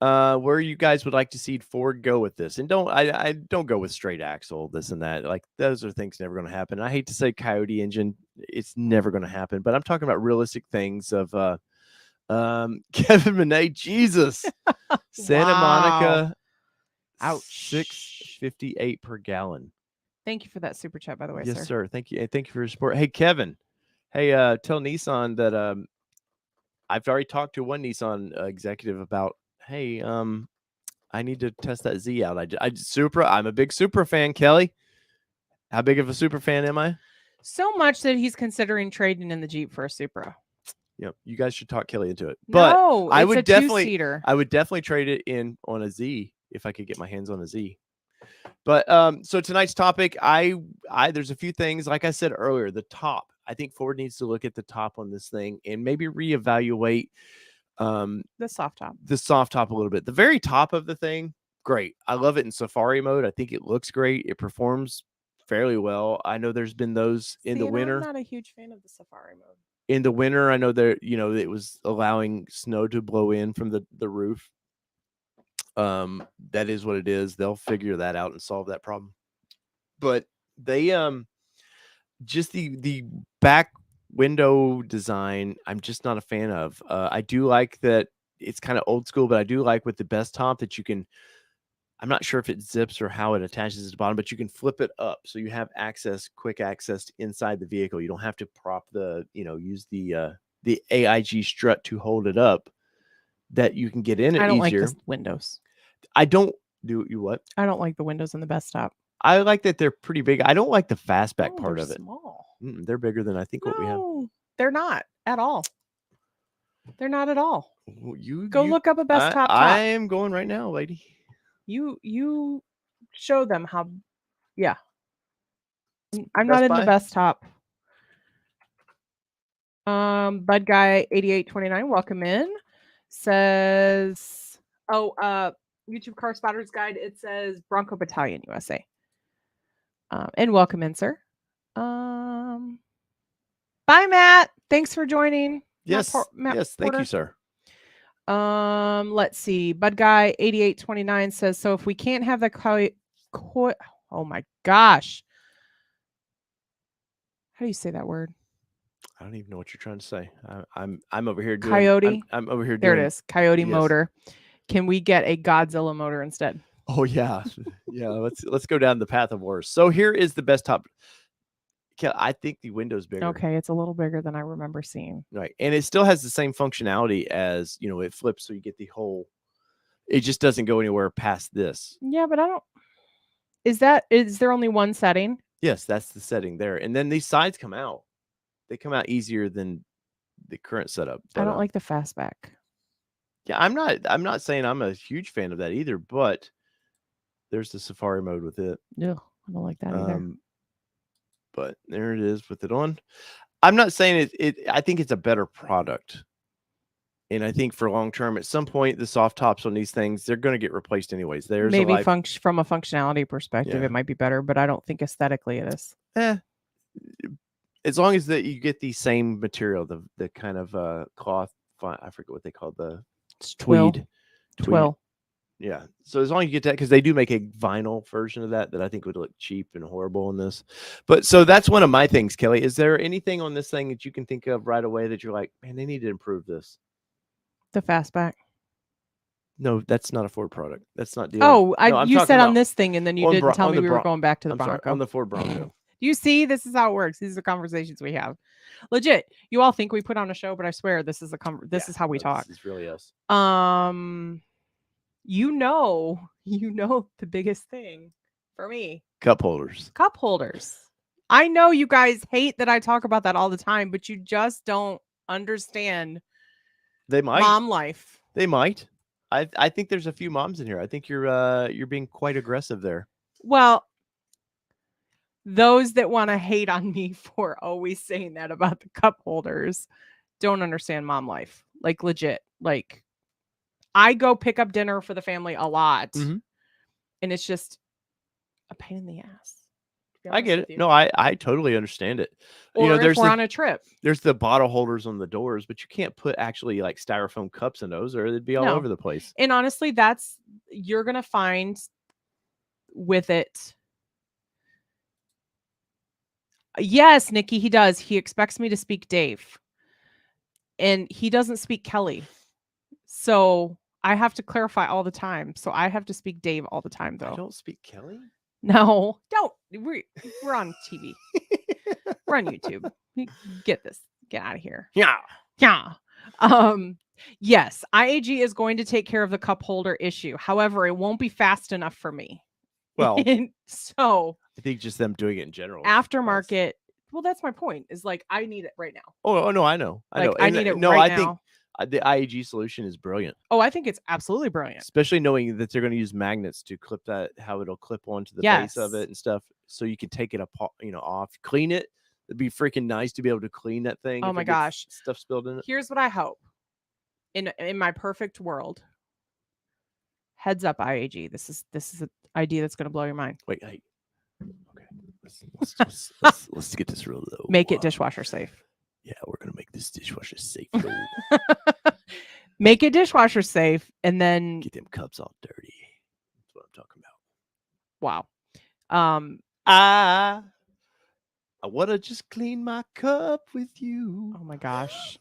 you guys would like to see Ford go with this. And I don't go with straight axle, this and that. Like, those are things never going to happen. I hate to say Coyote engine, it's never going to happen, but I'm talking about realistic things of Kevin Monet, Jesus. Santa Monica. Ouch. 6.58 per gallon. Thank you for that super chat, by the way, yes, sir. Sir. Thank you. And thank you for your support. Hey, Kevin. Hey, tell Nissan that I've already talked to one Nissan executive about, hey, I need to test that Z out. I'm a big Supra fan, Kelly. How big of a Supra fan am I? So much that he's considering trading in the Jeep for a Supra. Yep, you guys should talk Kelly into it. But no, I would definitely two-seater. I would definitely trade it in on a Z if I could get my hands on a Z. But so tonight's topic, there's a few things. Like I said earlier, the top. I think Ford needs to look at the top on this thing and maybe reevaluate the soft top a little bit. The very top of the thing, great. I love it in Safari mode. I think it looks great. It performs fairly well. I know there's been those in the winter. I'm not a huge fan of the Safari mode. In the winter, I know that it was allowing snow to blow in from the roof. That is what it is. They'll figure that out and solve that problem. But they just the back window design, I'm just not a fan of. I do like that it's kind of old school, but I do like with the best top that you can, I'm not sure if it zips or how it attaches to the bottom, but you can flip it up so you have quick access inside the vehicle. You don't have to prop use the AIG strut to hold it up. That you can get in it easier. I don't like the windows. I don't do you what? I don't like the windows in the best top. I like that they're pretty big. I don't like the fastback part of it. Small. They're bigger than I think what we have. They're not at all. They're not at all. You look up a best top. I am going right now, lady. You show them how. Yeah. I'm not in the best top. Bud Guy 8829, welcome in. Says, YouTube Car Spotters Guide. It says Bronco Battalion USA. And welcome in, sir. Bye, Matt. Thanks for joining. Yes, yes, thank you, sir. Let's see. Bud Guy 8829 says, so if we can't have the oh my gosh. How do you say that word? I don't even know what you're trying to say. I'm over here doing Coyote. I'm over here there doing, it is. Coyote motor. Can we get a Godzilla motor instead? Oh yeah. Yeah, let's go down the path of worse. So here is the best top. I think the window's bigger. Okay, it's a little bigger than I remember seeing. Right. And it still has the same functionality as, it flips so you get the whole, it just doesn't go anywhere past this. Yeah, but I don't, is there only one setting? Yes, that's the setting there. And then these sides come out. They come out easier than the current setup. But, I don't like the fastback. Yeah, I'm not saying I'm a huge fan of that either, but there's the Safari mode with it. Yeah, I don't like that either. But there it is with it on. I'm not saying I think it's a better product. And I think for long term, at some point, the soft tops on these things, they're going to get replaced anyways. There's maybe from a functionality perspective, it might be better, but I don't think aesthetically it is. As long as that you get the same material, the kind of cloth, I forget what they call the tweed. Twill. Yeah. So as long as you get that, because they do make a vinyl version of that I think would look cheap and horrible in this. But so that's one of my things, Kelly. Is there anything on this thing that you can think of right away that you're like, man, they need to improve this? The fastback. No, that's not a Ford product. That's not dealing. Oh, No, I'm you talking said on about this thing, and then you didn't tell me we were going back to the I'm sorry, Bronco. on the Ford Bronco. You see, this is how it works. These are conversations we have. Legit. You all think we put on a show, but I swear this is this is how we talk. This is really us. You know the biggest thing for me. Cup holders. Cup holders. I know you guys hate that I talk about that all the time, but you just don't understand They might. mom life. They might. I think there's a few moms in here. I think you're being quite aggressive there. Well, those that want to hate on me for always saying that about the cup holders don't understand mom life. Like legit. Like I go pick up dinner for the family a lot. Mm-hmm. And it's just a pain in the ass. I get it. No, I totally understand it. Or if we're on a trip. There's the bottle holders on the doors, but you can't put actually like styrofoam cups in those or they'd be all over the place. And honestly, you're going to find with it. Yes, Nikki, he does. He expects me to speak Dave. And he doesn't speak Kelly. So I have to clarify all the time. So I have to speak Dave all the time, though. I don't speak Kelly? No, don't. We're on TV. We're on YouTube. Get this. Get out of here. Yeah. Yeah. Yes, IAG is going to take care of the cup holder issue. However, it won't be fast enough for me. Well, so I think just them doing it in general. Aftermarket. Well, that's my point. Is like I need it right now. Oh no, I know. I know. I need it right now. Think the IAG solution is brilliant. Oh, I think it's absolutely brilliant. Especially knowing that they're going to use magnets to clip that, how it'll clip onto the base of it and stuff. So you can take it apart, off, clean it. It'd be freaking nice to be able to clean that thing. Oh my gosh. Stuff spilled in it. Here's what I hope. In my perfect world. Heads up, IAG. This is an idea that's going to blow your mind. Wait, okay. Let's get this real low. Make it dishwasher safe. Yeah, we're going to make this dishwasher safe. Make it dishwasher safe and then get them cups all dirty. That's what I'm talking about. Wow. I want to just clean my cup with you. Oh my gosh.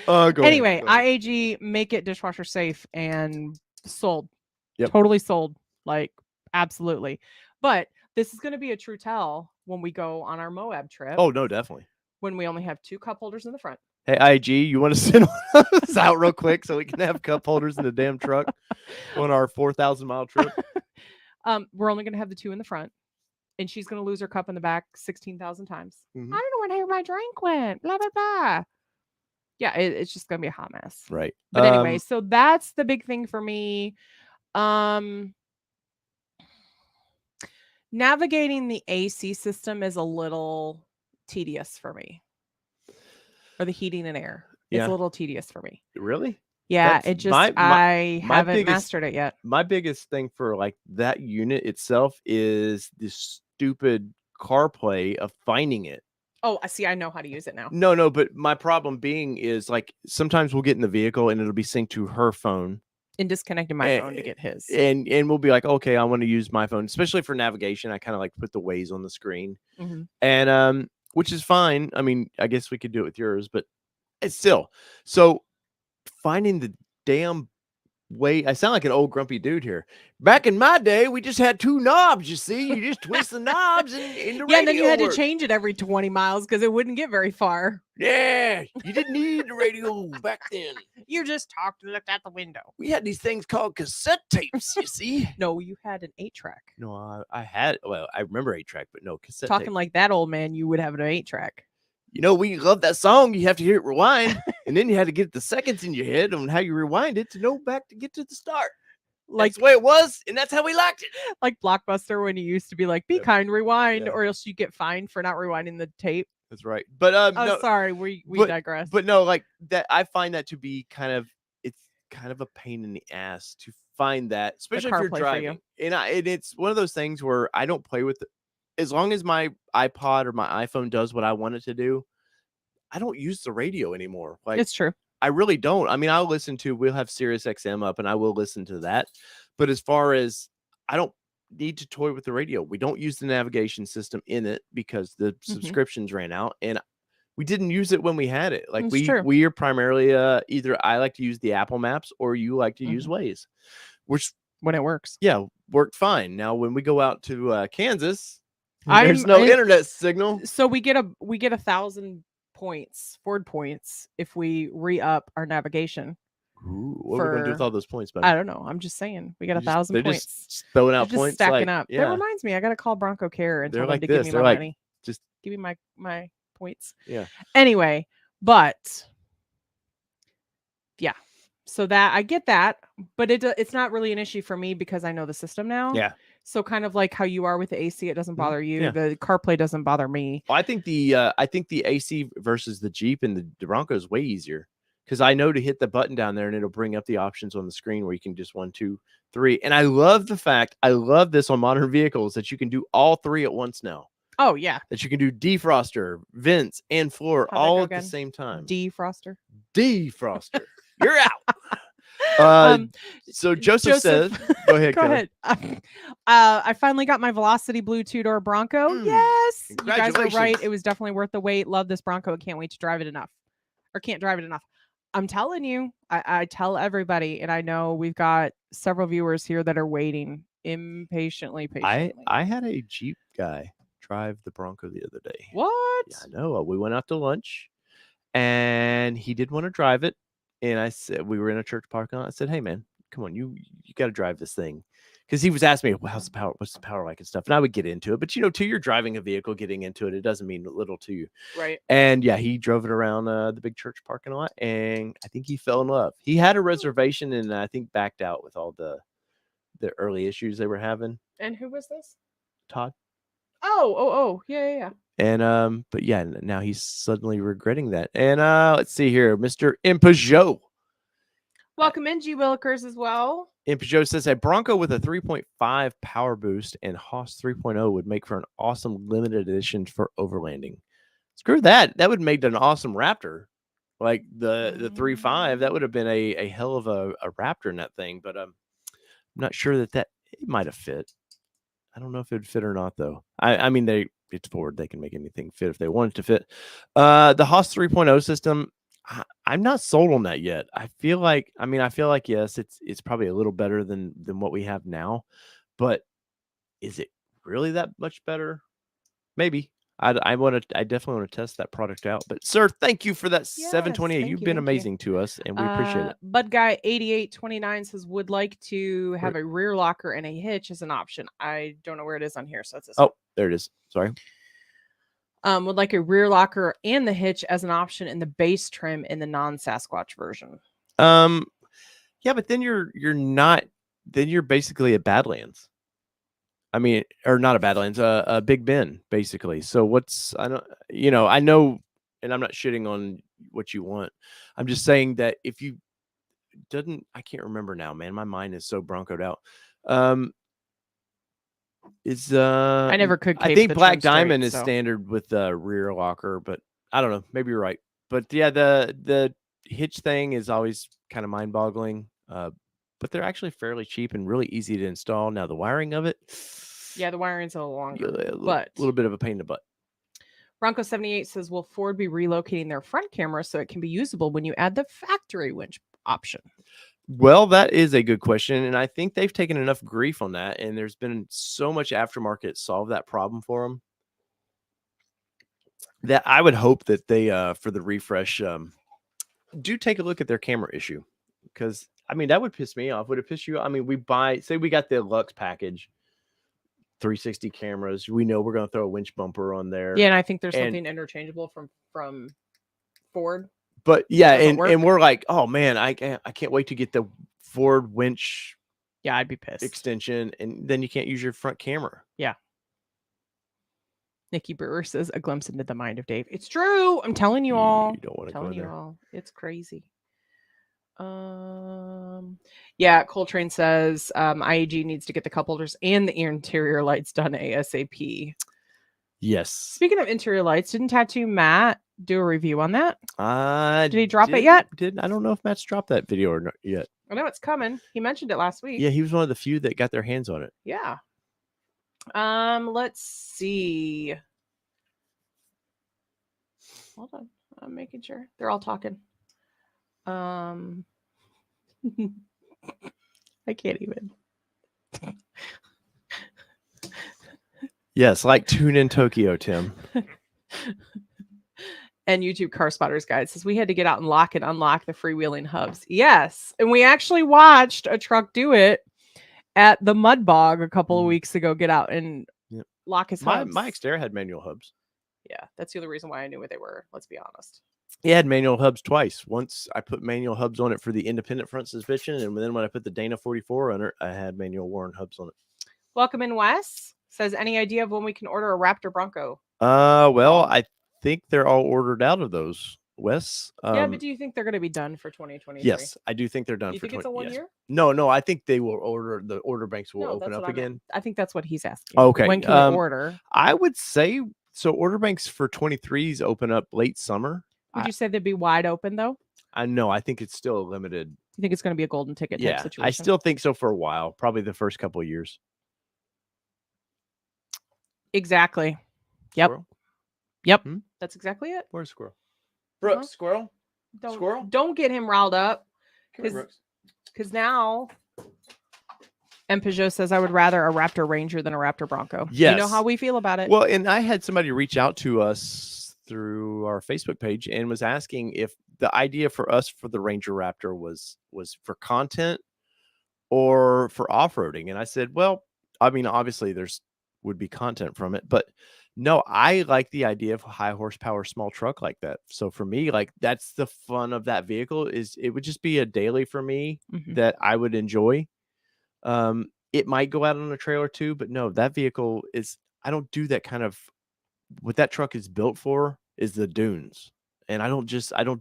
Anyway, IAG, make it dishwasher safe and sold. Yep. Totally sold. Like, absolutely. But this is going to be a true tell when we go on our Moab trip. Oh, no, definitely. When we only have 2 cup holders in the front. Hey, IAG, you want to send us out real quick so we can have cup holders in the damn truck on our 4,000-mile trip? We're only going to have the 2 in the front. And she's going to lose her cup in the back 16,000 times. Mm-hmm. I don't know where my drink went. Blah, blah, blah. Yeah, it's just going to be a hot mess. Right. But anyway, so that's the big thing for me. Navigating the AC system is a little tedious for me. Or the heating and air. It's a little tedious for me. Really? Yeah, it just I haven't mastered it yet. My biggest thing for like that unit itself is this stupid CarPlay of finding it. Oh, I see. I know how to use it now. No, but my problem being is like sometimes we'll get in the vehicle and it'll be synced to her phone. And disconnecting my phone to get his. And we'll be like, okay, I want to use my phone, especially for navigation. I kind of like put the Waze on the screen. Mm-hmm. And which is fine. I mean, I guess we could do it with yours, but it's still so finding the damn way. I sound like an old grumpy dude here. Back in my day, we just had 2 knobs. You see, you just twist the knobs and the radio. And then you had to change it every 20 miles because it wouldn't get very far. Yeah, you didn't need the radio back then. You just talked and looked out the window. We had these things called cassette tapes. You see? No, you had an 8-track. No, I had. Well, I remember 8-track, but no cassette. Talking like that old man, you would have an 8-track. When you love that song, you have to hear it rewind, and then you had to get the seconds in your head on how you rewind it to know back to get to the start. Like that's the way it was, and that's how we liked it. Like Blockbuster when you used to be like, "Be kind, rewind," or else you get fined for not rewinding the tape. That's right. But no, sorry, we digress. But no, like that, I find that to be it's kind of a pain in the ass to find that, especially if you're driving. And it's one of those things where I don't play with it. As long as my iPod or my iPhone does what I want it to do, I don't use the radio anymore. Like it's true. I really don't. I mean, we'll have Sirius XM up and I will listen to that. But as far as I don't need to toy with the radio. We don't use the navigation system in it because the subscriptions ran out and we didn't use it when we had it. Like It's true. we are primarily either I like to use the Apple Maps or you like to use Waze, which when it works. Yeah, worked fine. Now when we go out to Kansas, there's no internet signal. So we get 1,000 points, Ford points, if we re-up our navigation. Ooh, what are we gonna do with all those points, buddy? I don't know. I'm just saying we got 1,000 points. Just throwing out just points, stacking up. That reminds me, I gotta call Bronco Care and tell them to give me my money. Just give me my points. Yeah. Anyway, but yeah, so that I get that, but it's not really an issue for me because I know the system now. Yeah. So kind of like how you are with the AC, it doesn't bother you. Yeah. The CarPlay doesn't bother me. Well, I think the AC versus the Jeep and the Bronco is way easier because I know to hit the button down there and it'll bring up the options on the screen where you can just 1, 2, 3. And I love this on modern vehicles that you can do all 3 at once now. Oh yeah, that you can do defroster, vents, and floor all at the same time. Defroster. You're out. So Joseph says, go ahead. I finally got my Velocity Blue 2-door Bronco. Yes, you guys were right. It was definitely worth the wait. Love this Bronco. I can't wait to drive it enough. Or can't drive it enough. I'm telling you, I tell everybody, and I know we've got several viewers here that are waiting impatiently. I had a Jeep guy drive the Bronco the other day. What? Yeah, I know. We went out to lunch and he did want to drive it. And I said, we were in a church parking lot. I said, hey man, come on, you got to drive this thing. Because he was asking me, well, what's the power like and stuff. And I would get into it. But till you're driving a vehicle, getting into it, it doesn't mean little to you. Right. And yeah, he drove it around the big church parking lot. And I think he fell in love. He had a reservation and I think backed out with all the early issues they were having. And who was this? Todd. Oh, yeah. And but yeah, now he's suddenly regretting that. And let's see here, Mr. Impajot. Welcome in, G Willikers as well. Impajot says a Bronco with a 3.5 power boost and Haas 3.0 would make for an awesome limited edition for overlanding. Screw that. That would make an awesome Raptor. Like the 3.5, that would have been a hell of a Raptor in that thing. But I'm not sure that it might have fit. I don't know if it would fit or not, though. I mean, it's Ford. They can make anything fit if they want it to fit. The Haas 3.0 system, I'm not sold on that yet. I feel like, yes, it's probably a little better than what we have now. But is it really that much better? Maybe. I definitely want to test that product out. But sir, thank you for that 728. You've been amazing to us, and we appreciate it. Bud Guy 8829 says would like to have a rear locker and a hitch as an option. I don't know where it is on here, so it's this. Oh, there it is. Sorry. Would like a rear locker and the hitch as an option in the base trim in the non-Sasquatch version. Yeah, but then you're not. Then you're basically at Badlands. I mean, or not a Badlands, a Big Ben, basically. So I know, and I'm not shitting on what you want. I'm just saying that if you I can't remember now, man. My mind is so broncoed out. I never could. I think Black Diamond is standard with the rear locker, but I don't know. Maybe you're right. But yeah, the hitch thing is always kind of mind boggling. But they're actually fairly cheap and really easy to install. Now the wiring of it, yeah, the wiring's a little longer, but a little bit of a pain in the butt. Bronco 78 says, will Ford be relocating their front camera so it can be usable when you add the factory winch option? Well, that is a good question, and I think they've taken enough grief on that, and there's been so much aftermarket solve that problem for them that I would hope that they, for the refresh, do take a look at their camera issue. Because, I mean, that would piss me off. Would it piss you off? I mean, we got the Lux package, 360 cameras. We know we're going to throw a winch bumper on there. Yeah, and I think there's something interchangeable from Ford. But, yeah, and we're like, oh, man, I can't wait to get the Ford winch. Yeah, I'd be pissed. Extension, and then you can't use your front camera. Yeah. Nikki Brewer says, a glimpse into the mind of Dave. It's true. I'm telling you all. You don't want to go there. It's crazy. Yeah, Coltrane says IAG needs to get the cup holders and the interior lights done ASAP. Yes. Speaking of interior lights, didn't Tattoo Matt do a review on that? Did he drop it yet? I don't know if Matt's dropped that video or not yet. I know it's coming. He mentioned it last week. Yeah, he was one of the few that got their hands on it. Yeah. Let's see. Hold on. I'm making sure. They're all talking. I can't even. Yes, like Tune in Tokyo, Tim. And YouTube Car Spotters Guide says we had to get out and lock and unlock the freewheeling hubs. Yes. And we actually watched a truck do it at the Mud Bog a couple of weeks ago. Get out and lock his hubs. My Xterra had manual hubs. Yeah, that's the only reason why I knew what they were. Let's be honest. It had manual hubs twice. Once I put manual hubs on it for the independent front suspension, and then when I put the Dana 44 on it, I had manual Warren hubs on it. Welcome in, Wes. Says, any idea of when we can order a Raptor Bronco? Well, I think they're all ordered out of those, Wes. Yeah, but do you think they're going to be done for 2023? Yes, I do think they're done. You for think it's a 1 year? No, I think they will order. The order banks will open up again. I think that's what he's asking. Okay, when can we order? I would say so. Order banks for 23s open up late summer. Would you say they'd be wide open though? I know. I think it's still a limited. You think it's going to be a golden ticket type situation? I still think so for a while. Probably the first couple of years. Exactly. Yep. Squirrel? Yep. That's exactly it. Where's Squirrel? Brooks, Squirrel? Squirrel? Don't get him riled up. Because now, and Peugeot says, I would rather a Raptor Ranger than a Raptor Bronco. Yes. You know how we feel about it. Well, and I had somebody reach out to us through our Facebook page and was asking if the idea for us for the Ranger Raptor was for content or for off-roading. And I said, well, I mean, obviously would be content from it, but no, I like the idea of a high horsepower small truck like that. So for me, like that's the fun of that vehicle. Is it would just be a daily for me that I would enjoy. It might go out on a trailer too, but no, that vehicle is, I don't do that kind of, what that truck is built for is the dunes. And I don't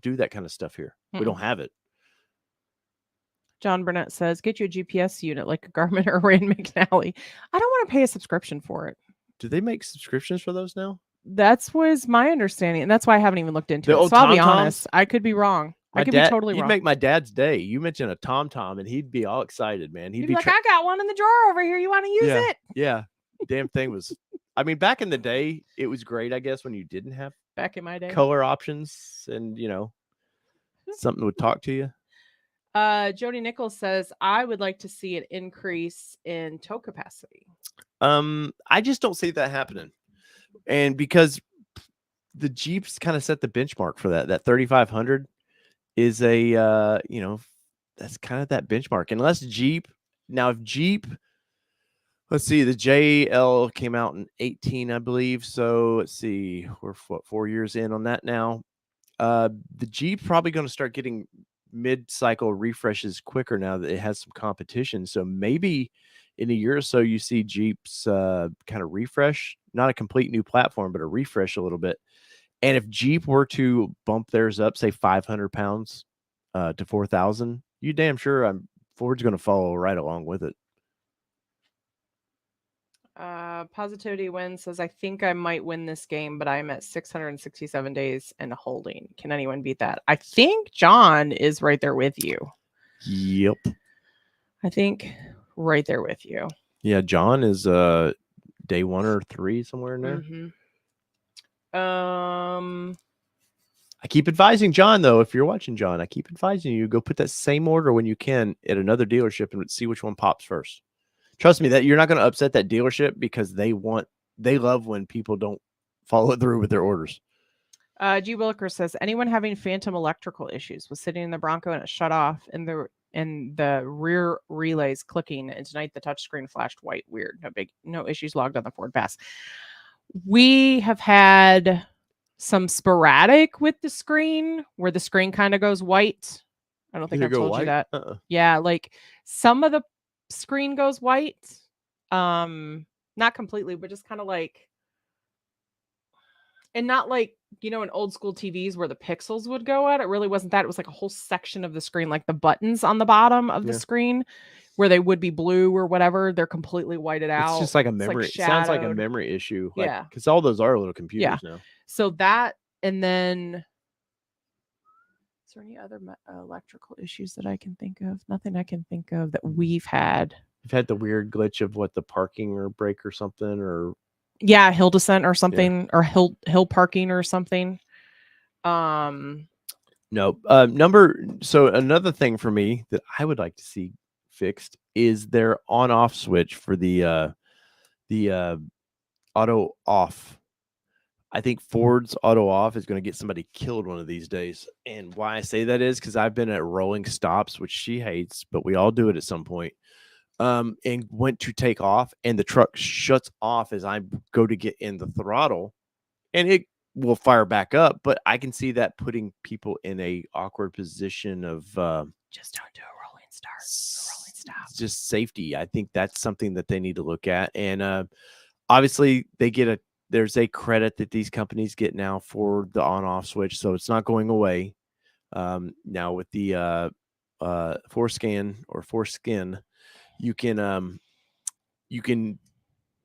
do that kind of stuff here. We don't have it. John Burnett says, get you a GPS unit like a Garmin or a Rand McNally. I don't want to pay a subscription for it. Do they make subscriptions for those now? That was my understanding. And that's why I haven't even looked into it. So I'll be honest. I could be wrong. I could be totally wrong. You'd make my dad's day. You mentioned a TomTom and he'd be all excited, man. He'd be like, I got one in the drawer over here. You want to use it? Yeah. Damn thing was, I mean, back in the day, it was great, I guess, when you didn't have back in my day color options and, something would talk to you. Jody Nichols says, I would like to see an increase in tow capacity. I just don't see that happening. And because the Jeeps kind of set the benchmark for that 3,500 is a, that's kind of that benchmark. Unless Jeep, let's see, the JL came out in 18, I believe. So let's see, we're 4 years in on that now. The Jeep probably going to start getting mid-cycle refreshes quicker now that it has some competition. So maybe in a year or so, you see Jeeps kind of refresh, not a complete new platform, but a refresh a little bit. And if Jeep were to bump theirs up, say 500 pounds to 4,000, you damn sure Ford's going to follow right along with it. Positivity Win says, I think I might win this game, but I'm at 667 days and holding. Can anyone beat that? I think John is right there with you. Yep. I think right there with you. Yeah, John is day 1 or 3 somewhere in there. I keep advising John, though, if you're watching, John, I keep advising you, go put that same order when you can at another dealership and see which one pops first. Trust me that you're not going to upset that dealership because they love when people don't follow through with their orders. G. Williker says, anyone having phantom electrical issues was sitting in the Bronco and it shut off and the rear relays clicking, and tonight the touchscreen flashed white. Weird. No issues logged on the Ford Pass. We have had some sporadic with the screen where the screen kind of goes white. I don't think I've told you that. Yeah, like some of the screen goes white. Not completely, but just kind of like, and not like, in old school TVs where the pixels would go at. It really wasn't that. It was like a whole section of the screen, like the buttons on the bottom of the screen where they would be blue or whatever. They're completely whited out. It's just like a memory. It sounds like a memory issue. Because all those are little computers now. So that And then, is there any other electrical issues that I can think of? Nothing I can think of that we've had. You've had the weird glitch of what, the parking or brake or something, or Yeah, hill descent or something, or hill parking or something. No. So another thing for me that I would like to see fixed is their on-off switch for the auto off. I think Ford's auto off is going to get somebody killed one of these days. And why I say that is because I've been at rolling stops, which she hates, but we all do it at some point. And went to take off, and the truck shuts off as I go to get in the throttle, and it will fire back up. But I can see that putting people in a awkward position of just don't do a rolling start, a rolling stop. Just safety. I think that's something that they need to look at. And obviously, there's a credit that these companies get now for the on-off switch, so it's not going away. Now with the foreskin, you can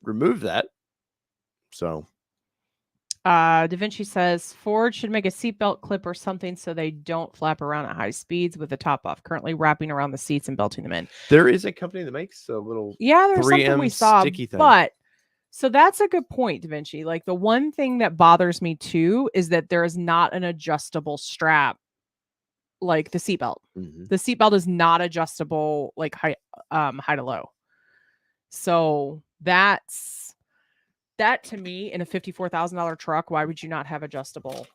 remove that. So Da Vinci says Ford should make a seatbelt clip or something so they don't flap around at high speeds with the top off. Currently wrapping around the seats and belting them in. There is a company that makes a little there's something we saw, sticky thing. But so that's a good point, Da Vinci. Like, the one thing that bothers me too is that there is not an adjustable strap like the seatbelt. Mm-hmm. The seatbelt is not adjustable like high to low. So that to me, in a $54,000 truck, why would you not have adjustable?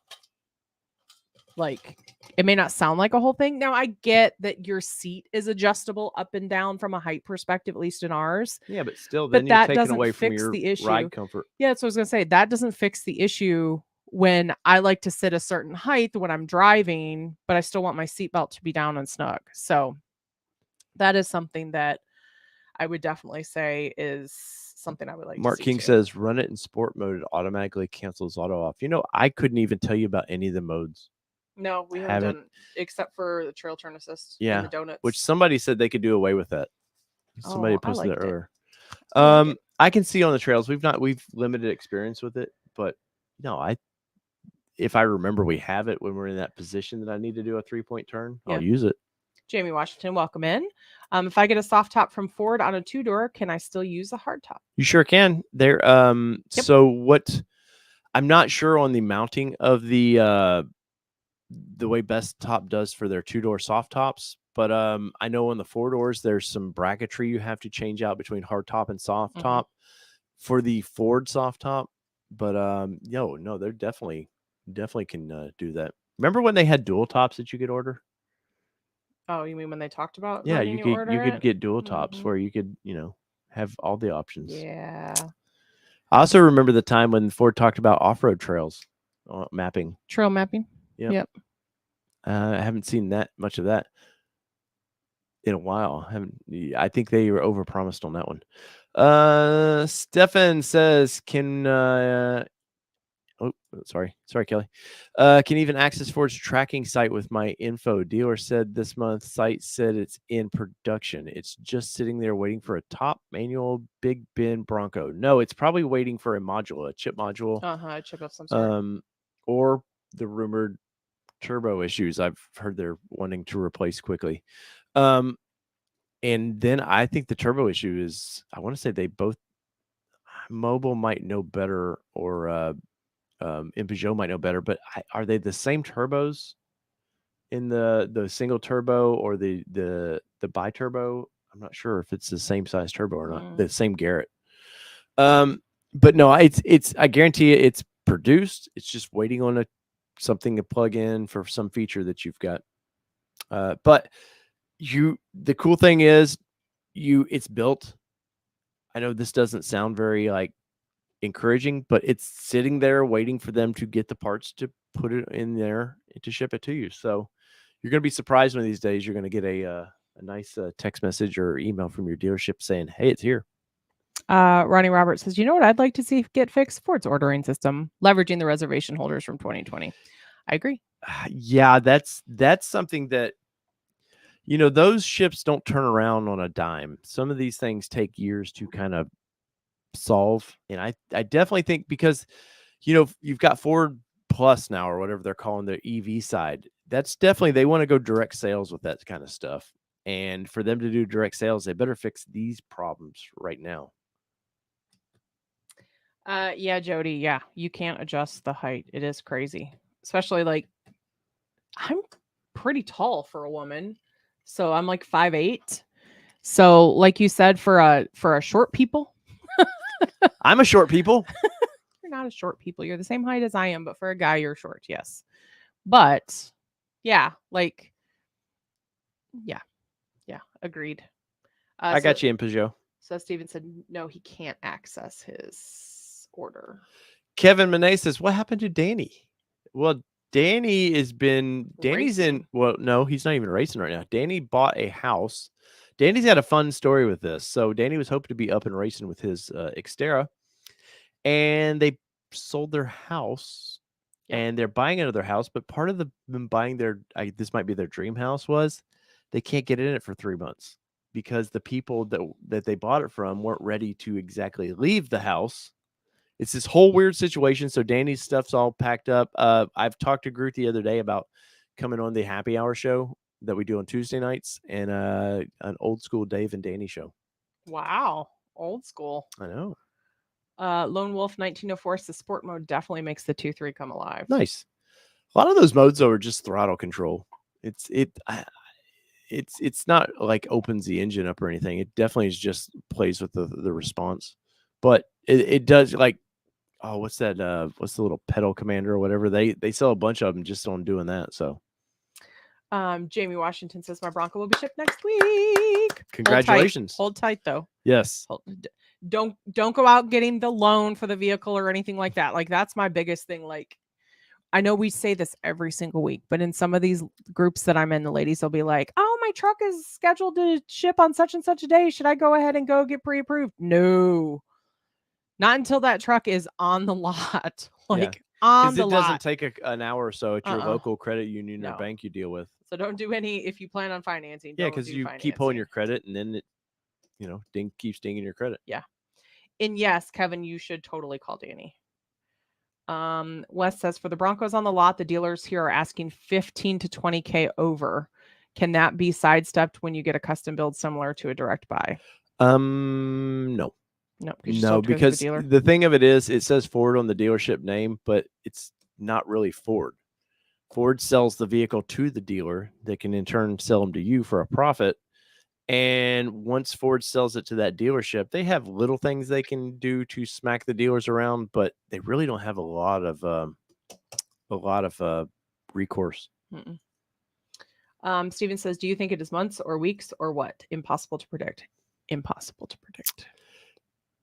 Like, it may not sound like a whole thing. Now, I get that your seat is adjustable up and down from a height perspective, at least in ours. Yeah, but still, then you're taking away from your ride comfort. Yeah, that's what I was going to say. That doesn't fix the issue when I like to sit a certain height when I'm driving, but I still want my seatbelt to be down and snug. So that is something that I would definitely say is something I would like Mark to see King too. says, run it in sport mode. It automatically cancels auto off. I couldn't even tell you about any of the modes. No, we haven't done, except for the trail turn assist. Yeah, and the donuts. Which somebody said they could do away with that. Somebody posted it earlier. I can see on the trails we've limited experience with it, but no, if I remember, we have it when we're in that position that I need to do a 3-point turn. I'll use it. Jamie Washington, welcome in. If I get a soft top from Ford on a 2-door, can I still use a hard top? You sure can. There. So what? I'm not sure on the mounting of the way Best Top does for their 2-door soft tops, but I know on the 4-doors there's some bracketry you have to change out between hard top and soft top for the Ford soft top. But no, they're definitely can do that. Remember when they had dual tops that you could order? Oh, you mean when they talked about? Yeah, you could get dual tops where you could have all the options. Yeah. I also remember the time when Ford talked about off-road trails mapping. Trail mapping. Yep. I haven't seen that much of that in a while. I think they were overpromised on that one. Stefan says, sorry, Kelly. Can even access Ford's tracking site with my info. Dealer said this month. Site said it's in production. It's just sitting there waiting for a top manual big bin Bronco. No, it's probably waiting for a chip module. A chip of some sort. Or the rumored turbo issues I've heard they're wanting to replace quickly. And then I think the turbo issue is, I want to say they both, Mobile might know better, or Peugeot might know better, but are they the same turbos in the single turbo or the bi-turbo? I'm not sure if it's the same size turbo or not. The same Garrett. But no, it's I guarantee you it's produced. It's just waiting on something to plug in for some feature that you've got. But the cool thing is it's built. I know this doesn't sound very encouraging, but it's sitting there waiting for them to get the parts to put it in there to ship it to you. So you're going to be surprised one of these days. You're going to get a nice text message or email from your dealership saying, hey, it's here. Ronnie Roberts says, you know what I'd like to see get fixed? Ford's ordering system, leveraging the reservation holders from 2020. I agree. Yeah, that's something that, those ships don't turn around on a dime. Some of these things take years to kind of solve. And I definitely think because, you've got Ford Plus now, or whatever they're calling their EV side. That's definitely, they want to go direct sales with that kind of stuff. And for them to do direct sales, they better fix these problems right now. Yeah, Jody. Yeah, you can't adjust the height. It is crazy, especially like I'm pretty tall for a woman, so I'm like 5'8". So, like you said, for a short people, I'm a short people. you're not a short people. You're the same height as I am, but for a guy, you're short. Yes, but yeah, like yeah, agreed. I got you in Peugeot. So Steven said no, he can't access his order. Kevin Monet says, "What happened to Danny?" Well, Danny's Racing. in. Well, no, he's not even racing right now. Danny bought a house. Danny's got a fun story with this. So Danny was hoping to be up and racing with his Xterra, and they sold their house, and they're buying another house. But part of them buying this might be their dream house, was they can't get in it for 3 months because the people that they bought it from weren't ready to exactly leave the house. It's this whole weird situation. So Danny's stuff's all packed up. I've talked to Groot the other day about coming on the happy hour show that we do on Tuesday nights, and an old school Dave and Danny show. Wow, old school. I know. Lone Wolf 1904 says sport mode definitely makes the 2.3 come alive. Nice. A lot of those modes though are just throttle control. It's not like opens the engine up or anything. It definitely is just plays with the response. But it does, like, oh, what's that? What's the little pedal commander or whatever? They sell a bunch of them just on doing that. So Jamie Washington says my Bronco will be shipped next week. congratulations. Hold tight though. Yes. Don't go out getting the loan for the vehicle or anything like that. Like, that's my biggest thing. Like, I know we say this every single week, but in some of these groups that I'm in, the ladies will be like, oh, my truck is scheduled to ship on such and such a day. Should I go ahead and go get pre-approved? No, not until that truck is on the lot. Like, on the lot. It doesn't take an hour or so at your local credit union or bank you deal with. So don't do any, if you plan on financing. Yeah, because you keep pulling your credit, and then it keeps dinging your credit. Yeah. And yes, Kevin, you should totally call Danny. Wes says for the Broncos on the lot, the dealers here are asking 15 to 20K over. Can that be sidestepped when you get a custom build similar to a direct buy? No. No, because the thing of it is, it says Ford on the dealership name, but it's not really Ford. Ford sells the vehicle to the dealer. They can in turn sell them to you for a profit. And once Ford sells it to that dealership, they have little things they can do to smack the dealers around, but they really don't have a lot of recourse. Steven says, do you think it is months or weeks or what? Impossible to predict. Impossible to predict.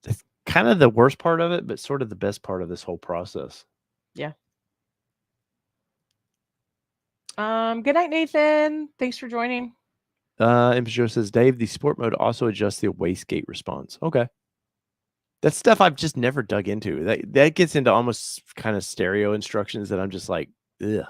That's kind of the worst part of it, but sort of the best part of this whole process. Yeah. Good night, Nathan. Thanks for joining. Info says, Dave, the sport mode also adjusts the wastegate response. Okay. That's stuff I've just never dug into. That gets into almost kind of stereo instructions that I'm just like, ugh.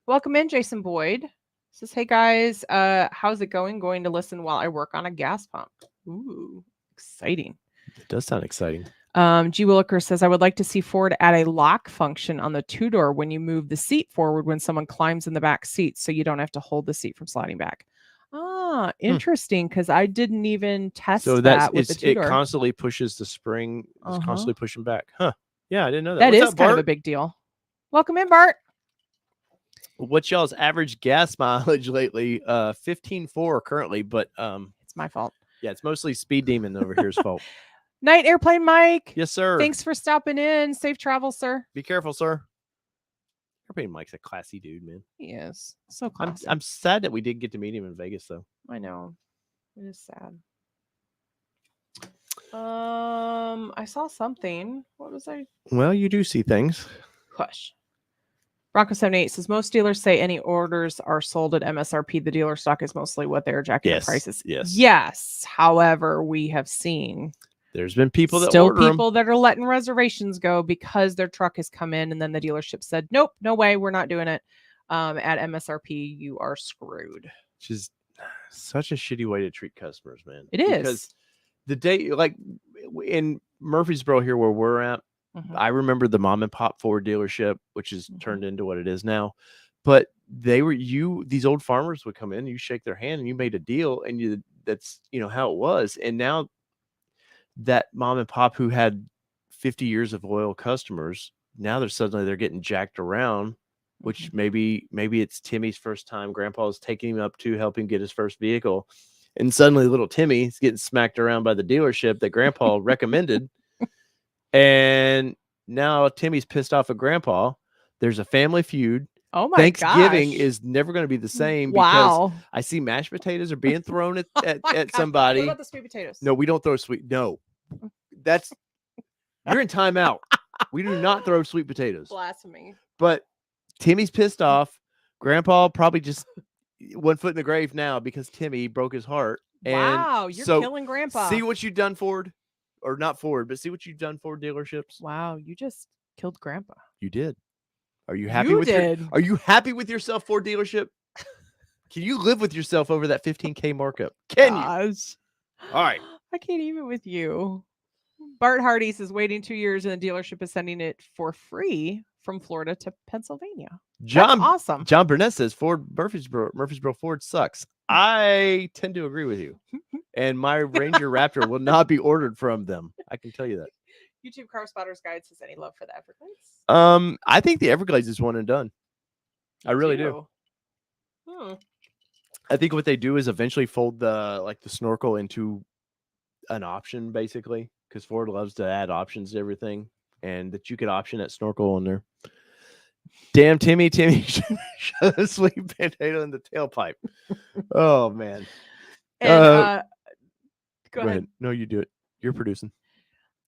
Welcome in, Jason Boyd. Says, hey guys, how's it going? Going to listen while I work on a gas pump. Ooh, exciting. It does sound exciting. G. Williker says, I would like to see Ford add a lock function on the two-door when you move the seat forward when someone climbs in the back seat, so you don't have to hold the seat from sliding back. Ah, interesting, because I didn't even test that with the two-door. It constantly pushes the spring. It's constantly pushing back. Huh. Yeah, I didn't know that. That is kind of a big deal. Welcome in, Bart. What's y'all's average gas mileage lately? 15.4 currently, but it's my fault. Yeah, it's mostly Speed Demon over here's fault. Night Airplane Mike. Yes, sir. Thanks for stopping in. Safe travel, sir. Be careful, sir. Airplane Mike's a classy dude, man. He is. So classy. I'm sad that we didn't get to meet him in Vegas, though. I know. It is sad. I saw something. What was I? Well, you do see things. Hush. Bronco 78 says most dealers say any orders are sold at MSRP. The dealer stock is mostly what they're jacking the prices. Yes. However, we have seen there's been people that that are letting reservations go because their truck has come in and then the dealership said, nope, no way, we're not doing it. At MSRP, you are screwed. Which is such a shitty way to treat customers, man. It is. Because the day, like in Murfreesboro here where we're at, I remember the mom and pop Ford dealership, which is Mhm. turned into what it is now. But these old farmers would come in, you shake their hand and you made a deal, and that's how it was. And now that mom and pop who had 50 years of loyal customers, now they're getting jacked around, which maybe it's Timmy's first time. Grandpa's taking him up to help him get his first vehicle. And suddenly little Timmy is getting smacked around by the dealership that Grandpa recommended. And now Timmy's pissed off at Grandpa. There's a family feud. Oh my Thanksgiving gosh. is never going to be the same because I see mashed potatoes are being thrown at God. somebody. What about the sweet potatoes? No, we don't throw no. You're in timeout. We do not throw sweet potatoes. Blasphemy. But Timmy's pissed off. Grandpa probably just one foot in the grave now because Timmy broke his heart. Wow, And you're so killing Grandpa. See what you've done, Ford, or not Ford, but see what you've done, Ford dealerships. Wow, you just killed Grandpa. You did. Are you happy Are you happy with yourself, Ford dealership? Can you live with yourself over that $15K markup? Can you? All right. I can't even with you. Bart Hardy says waiting 2 years and the dealership is sending it for free from Florida to Pennsylvania. That's awesome. John Burnett says Murfreesboro Ford sucks. I tend to agree with you. And my Ranger Raptor will not be ordered from them. I can tell you that. YouTube Car Spotters Guide says any love for the Everglades? I think the Everglades is one and done. I really do. I think what they do is eventually fold the snorkel into an option, basically, because Ford loves to add options to everything, and that you could option that snorkel on there. Damn, Timmy shove a sweet potato in the tailpipe. Oh man. And go ahead. No, you do it. You're producing.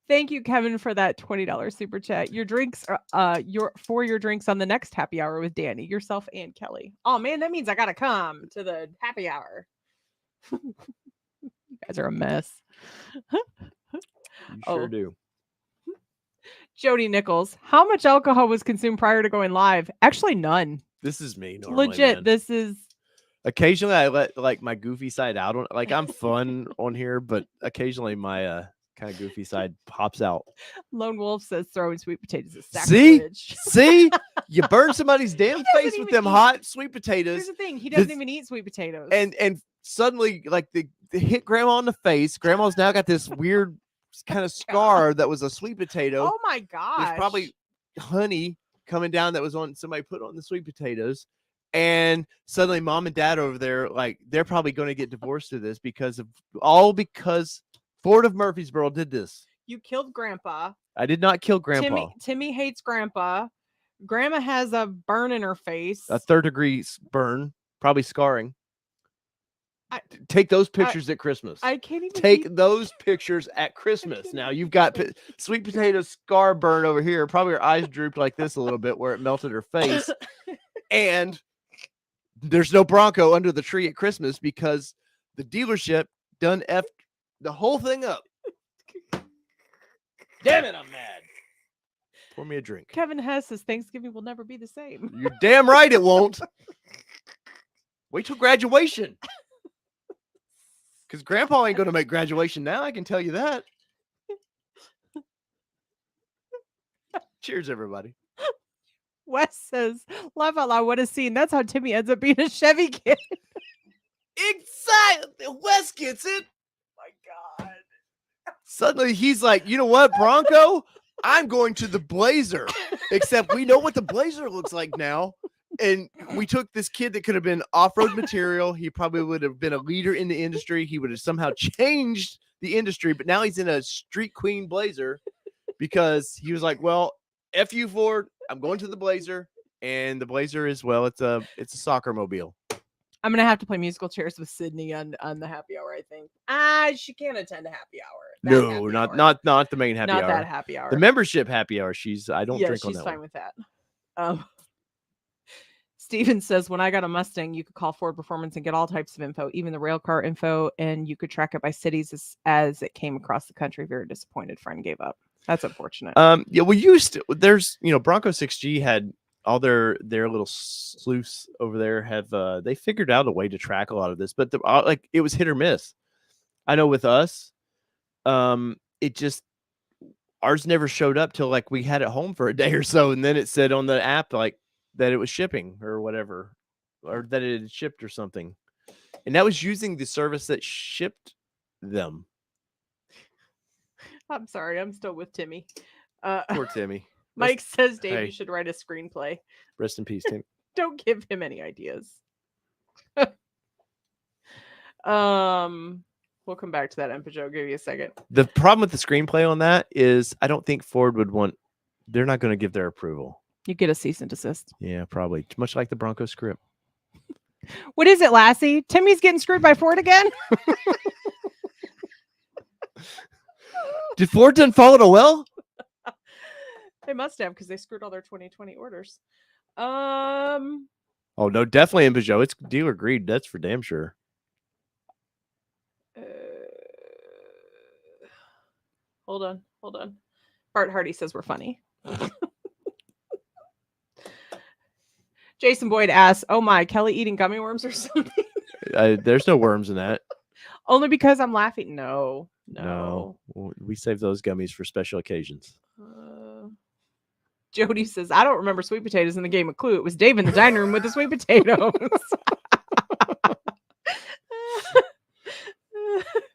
Thank you, Kevin, for that $20 super chat. Your drinks are your drinks on the next happy hour with Danny, yourself, and Kelly. Oh man, that means I gotta come to the happy hour. You guys are a mess. You sure do. Jody Nichols, how much alcohol was consumed prior to going live? Actually, none. This is me. Normally, legit. Man. This is. Occasionally, I let my goofy side out on. I'm fun on here, but occasionally my kind of goofy side pops out. Lone Wolf says throwing sweet potatoes is sacrilege. See, you burn somebody's damn face with them hot sweet potatoes. Here's the thing: he doesn't even eat sweet potatoes. And suddenly, they hit Grandma in the face. Grandma's now got this weird kind of scar that was a sweet potato. Oh my gosh! There's probably honey coming down that was on somebody put on the sweet potatoes. And suddenly mom and dad over there, they're probably going to get divorced to this because Ford of Murfreesboro did this. You killed Grandpa. I did not kill Grandpa. Timmy hates Grandpa. Grandma has a burn in her face. A 3rd-degree burn, probably scarring. Take those pictures at Christmas. I can't even take those pictures at Christmas. Now you've got sweet potato scar burn over here. Probably her eyes drooped like this a little bit where it melted her face. And there's no Bronco under the tree at Christmas because the dealership done effed the whole thing up. Damn it, I'm mad. Pour me a drink. Kevin Hess says Thanksgiving will never be the same. You're damn right it won't. Wait till graduation. Because Grandpa ain't going to make graduation now. I can tell you that. Cheers, everybody. Wes says, laugh out loud, what a scene. That's how Timmy ends up being a Chevy kid. Exactly. Wes gets it. My God. Suddenly he's like, you know what, Bronco? I'm going to the Blazer. Except we know what the Blazer looks like now. And we took this kid that could have been off-road material. He probably would have been a leader in the industry. He would have somehow changed the industry. But now he's in a street queen Blazer because he was like, well, F you, Ford. I'm going to the Blazer. And the Blazer is, well, it's a soccer mobile. I'm gonna have to play musical chairs with Sydney on the happy hour. I think. She can't attend a happy hour. No, not the main happy hour. Not that happy hour. The membership happy hour. I don't drink on that. Yeah, she's fine with that. Steven says, when I got a Mustang, you could call Ford Performance and get all types of info, even the rail car info, and you could track it by cities as it came across the country. Very disappointed. Friend gave up. That's unfortunate. Yeah, we used to. There's Bronco 6G had all their little sleuths over there have they figured out a way to track a lot of this, but it was hit or miss. I know with us, it just ours never showed up till like we had it home for a day or so, and then it said on the app like that it was shipping or whatever, or that it had shipped or something. And that was using the service that shipped them. I'm sorry, I'm still with Timmy. Poor Timmy. Mike says, Dave, hey. you should write a screenplay. Rest in peace, Timmy. Don't give him any ideas. We'll come back to that, Empijo. Give you a second. The problem with the screenplay on that is I don't think Ford would want. They're not going to give their approval. You get a cease and desist. Yeah, probably. Much like the Bronco script. What is it, Lassie? Timmy's getting screwed by Ford again? Did Ford done follow it well? They must have, because they screwed all their 2020 orders. Oh no, definitely in Peugeot. It's dealer greed. That's for damn sure. Hold on. Bart Hardy says we're funny. Jason Boyd asks, "Oh my, Kelly eating gummy worms or something?" There's no worms in that. Only because I'm laughing. No. We save those gummies for special occasions. Jody says, "I don't remember sweet potatoes in the game of Clue. It was Dave in the dining room with the sweet potatoes."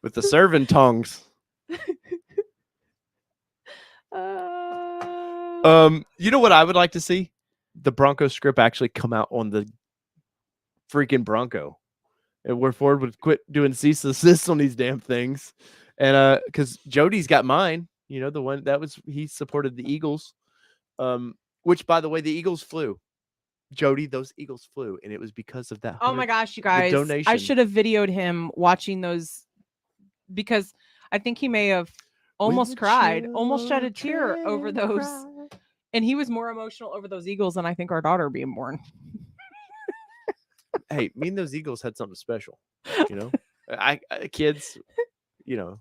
With the serving tongs. You know what I would like to see? The Bronco script actually come out on the freaking Bronco, and where Ford would quit doing cease and desist on these damn things. And because Jody's got mine, you know, the one that was he supported the Eagles, which by the way, the Eagles flew. Jody, those Eagles flew, and it was because of that. Oh my gosh, you guys! Donation. I should have videoed him watching those, because I think he may have almost cried, almost shed a tear over those. And he was more emotional over those Eagles than I think our daughter being born. Hey, me and those Eagles had something special, you know. I kids, you know,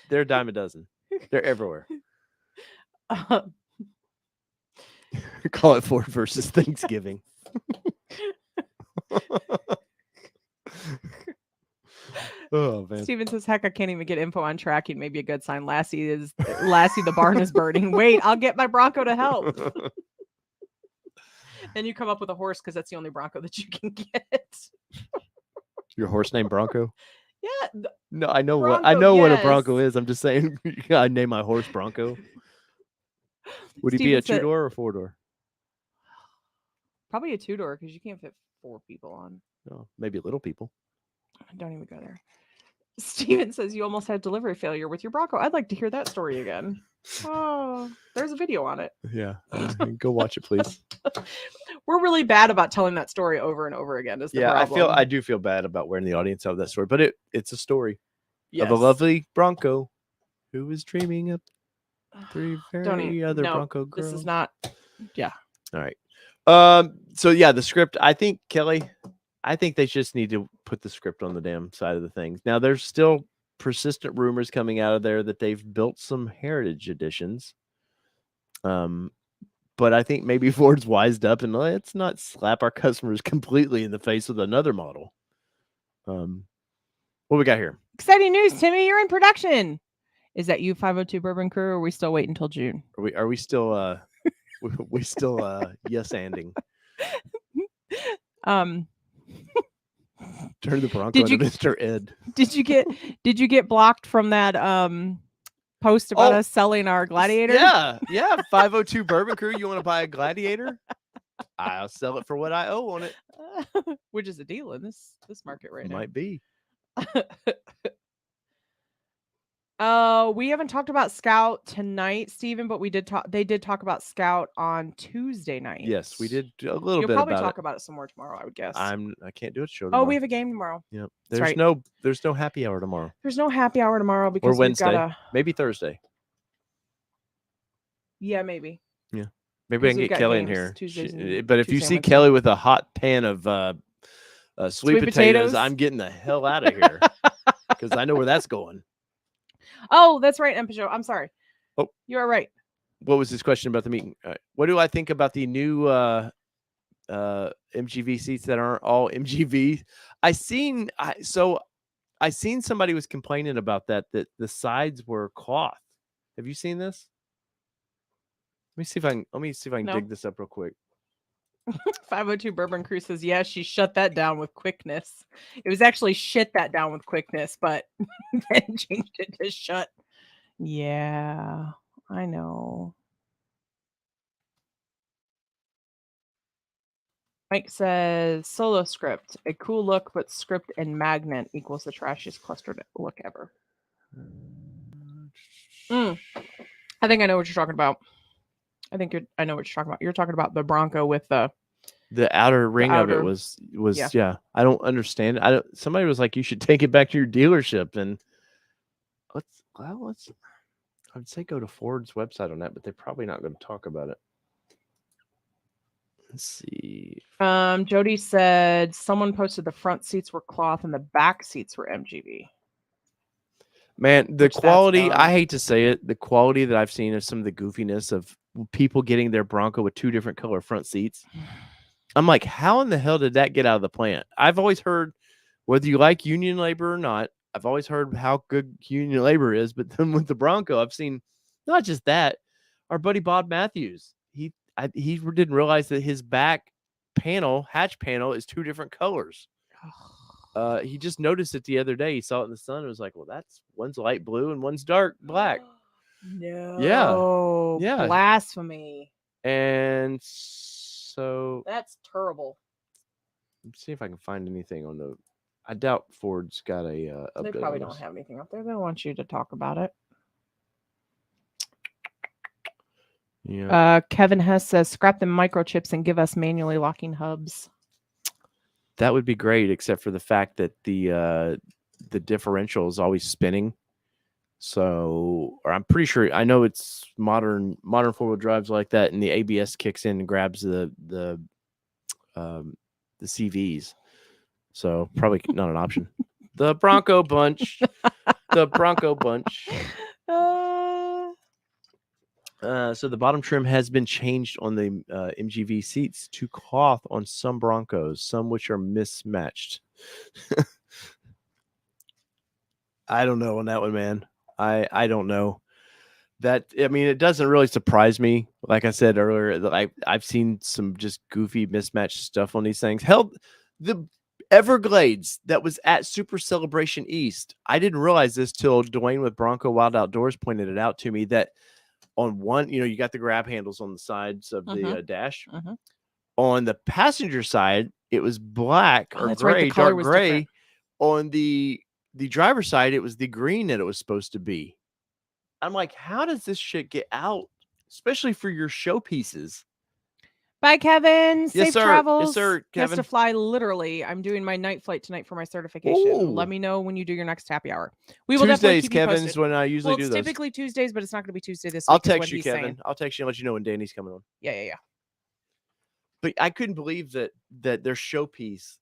they're a dime a dozen. They're everywhere. Call it Ford versus Thanksgiving. Oh man. Steven says, "Heck, I can't even get info on tracking. Maybe a good sign. Lassie, the barn is burning. Wait, I'll get my Bronco to help." Then you come up with a horse, because that's the only Bronco that you can get. Your horse named Bronco? Yeah. No, I know Bronco, what a Bronco is. I'm just saying I name my horse Bronco. Would he be a two-door or four-door? Probably a two-door, because you can't fit 4 people on. Oh, maybe little people. Don't even go there. Steven says, "You almost had delivery failure with your Bronco. I'd like to hear that story again." Oh, there's a video on it. Yeah. Go watch it, please. We're really bad about telling that story over and over again. Is the problem. I do feel bad about wearing the audience out of that story, but it's a story of a lovely Bronco who was dreaming of 3 very other Bronco girls. This is not. Yeah. All right. So yeah, the script. I think Kelly. I think they just need to put the script on the damn side of the things. Now, there's still persistent rumors coming out of there that they've built some heritage editions. But I think maybe Ford's wised up and let's not slap our customers completely in the face with another model. What we got here? Exciting news, Timmy. You're in production. Is that you, 502 Bourbon Crew, or are we still waiting until June? Are we still we still yes-anding? Turn the Bronco into Mr. Ed. Did you get blocked from that post about us selling our Gladiator? Yeah. 502 Bourbon Crew. You want to buy a Gladiator? I'll sell it for what I owe on it. Which is a deal in this market right now. Might be. We haven't talked about Scout tonight, Steven, but they did talk about Scout on Tuesday night. Yes, we did a little bit. You'll probably talk about it some more tomorrow, I would guess. I can't do a show tomorrow. Oh, we have a game tomorrow. Yep. There's no happy hour tomorrow. There's no happy hour tomorrow because or Wednesday. Maybe Thursday. Yeah, maybe. Yeah. Maybe I can get Kelly in here. But if you see Wednesday. Kelly with a hot pan of sweet potatoes, I'm getting the hell out of here. Because I know where that's going. Oh, that's right, Empijo. I'm sorry. Oh, you are right. What was this question about the meeting? What do I think about the new MGV seats that aren't all MGV? I seen somebody was complaining about that the sides were cloth. Have you seen this? Let me see if I can No. dig this up real quick. 502 Bourbon Crew says, yeah, she shut that down with quickness. It was actually shit that down with quickness, but then changed it to shut. Yeah, I know. Mike says, solo script, a cool look, but script and magnet equals the trashiest clustered look ever. I think I know what you're talking about. I know what you're talking about. You're talking about the Bronco with the outer ring of it outer- was yeah. I don't understand. Somebody was like, you should take it back to your dealership, and let's I'd say go to Ford's website on that, but they're probably not going to talk about it. Let's see. Jody said someone posted the front seats were cloth and the back seats were MGB. Man, the quality, I hate to say it, the quality that I've seen of some of the goofiness of people getting their Bronco with 2 different color front seats. I'm like, how in the hell did that get out of the plant? I've always heard, whether you like union labor or not, I've always heard how good union labor is. But then with the Bronco, I've seen not just that. Our buddy Bob Matthews, he didn't realize that his back hatch panel, is 2 different colors. He just noticed it the other day. He saw it in the sun and was like, well, one's light blue and one's dark black. No. Yeah. Blasphemy. And so that's terrible. Let's see if I can find anything on the. I doubt Ford's got a. They probably don't have anything up there. They want you to talk about it. Yeah. Kevin Hess says, scrap the microchips and give us manually locking hubs. That would be great, except for the fact that the differential is always spinning. So, or I'm pretty sure, I know it's modern 4-wheel drives like that, and the ABS kicks in and grabs the CVs. So probably not an option. The Bronco bunch. The Bronco bunch. So the bottom trim has been changed on the MGV seats to cloth on some Broncos, some which are mismatched. I don't know on that one, man. I don't know. That, I mean, it doesn't really surprise me. Like I said earlier, that I've seen some just goofy mismatched stuff on these things. Hell, the Everglades that was at Super Celebration East, I didn't realize this till Dwayne with Bronco Wild Outdoors pointed it out to me, that on one, you got the grab handles on the sides of the dash. On the passenger side, it was black or gray, right, dark gray. Different. On the driver's side, it was the green that it was supposed to be. I'm like, how does this shit get out? Especially for your showpieces. Bye, Kevin. Safe travels. Yes, sir, Kevin. He has to fly literally. I'm doing my night flight tonight for my certification. Ooh. Let me know when you do your next happy hour. We will Tuesdays, definitely keep Kevin's you posted. when I usually do it's those. Typically Tuesdays, but it's not going to be Tuesday this week. I'll text you, Kevin. I'll text you and let you know when Danny's coming on. Yeah. But I couldn't believe that their showpiece,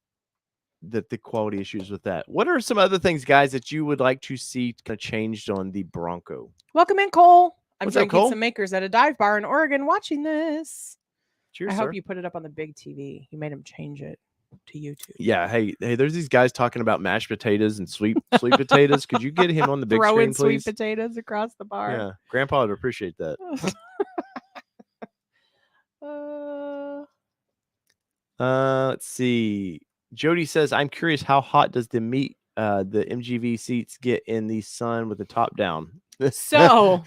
that the quality issues with that. What are some other things, guys, that you would like to see kind of changed on the Bronco? Welcome in, Cole. I'm What's up, drinking Cole? some makers at a dive bar in Oregon watching this. Cheers, I sir. hope you put it up on the big TV. You made him change it to YouTube. Yeah. Hey, there's these guys talking about mashed potatoes and sweet potatoes. Could you get him on the big screen, please? Sweet potatoes across the bar. Yeah. Grandpa would appreciate that. Let's see. Jody says, I'm curious, how hot does the MGV seats get in the sun with the top down? So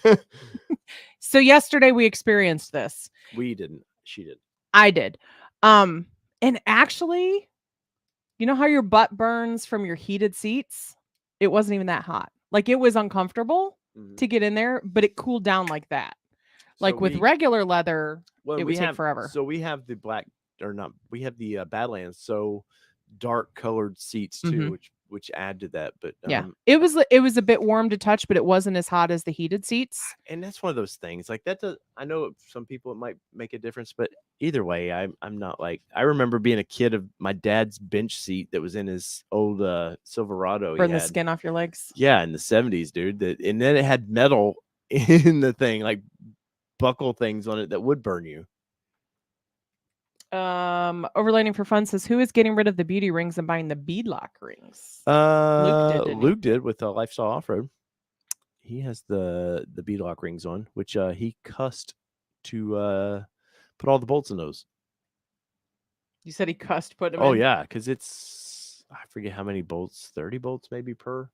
yesterday we experienced this. We didn't. She did. I did. And actually, you know how your butt burns from your heated seats? It wasn't even that hot. Like, it was uncomfortable to get in there, but it cooled down like that. Like, with regular leather, it would take forever. So we have the we have the Badlands, so dark colored seats too, which add to that. But yeah, it was a bit warm to touch, but it wasn't as hot as the heated seats. And that's one of those things like that. I know some people it might make a difference, but either way, I'm not like, I remember being a kid of my dad's bench seat that was in his old Silverado. Burn the skin off your legs. Yeah, in the 70s, dude. And then it had metal in the thing, like buckle things on it that would burn you. Overlanding for Fun says, who is getting rid of the beauty rings and buying the beadlock rings? Luke did with Lifestyle Off-Road. He has the beadlock rings on, which he cussed to put all the bolts in those. You said he cussed putting them Oh in? yeah, because it's I forget how many bolts, 30 bolts maybe per.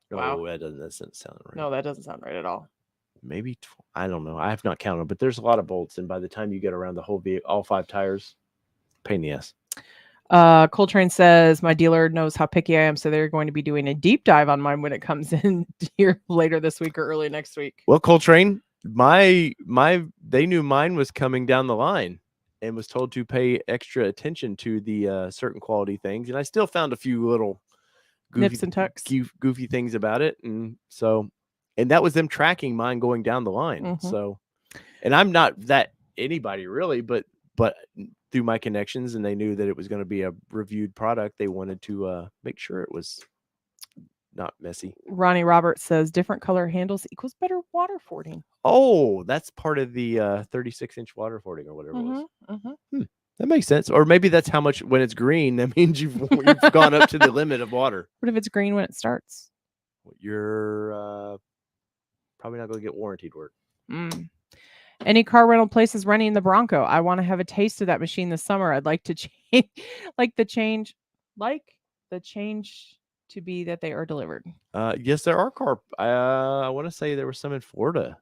Wow. No, that doesn't sound right. No, that doesn't sound right at all. Maybe I don't know. I have not counted, but there's a lot of bolts, and by the time you get around the whole vehicle, all 5 tires, pain in the ass. Coltrane says my dealer knows how picky I am, so they're going to be doing a deep dive on mine when it comes in here later this week or early next week. Well, Coltrane, they knew mine was coming down the line and was told to pay extra attention to the certain quality things, and I still found a few little Nips and tucks. goofy things about it, and that was them tracking mine going down the line. Mhm. So, and I'm not that anybody really, but through my connections, and they knew that it was going to be a reviewed product. They wanted to make sure it was not messy. Ronnie Roberts says different color handles equals better water fording. Oh, that's part of the 36-inch water fording or whatever it was. Mm-hmm. That makes sense. Or maybe that's how much when it's green. That means you've gone up to the limit of water. What if it's green when it starts? You're probably not going to get warranted work. Any car rental places running the Bronco? I want to have a taste of that machine this summer. I'd like to change, the change to be that they are delivered. Yes, there are car. I want to say there was some in Florida.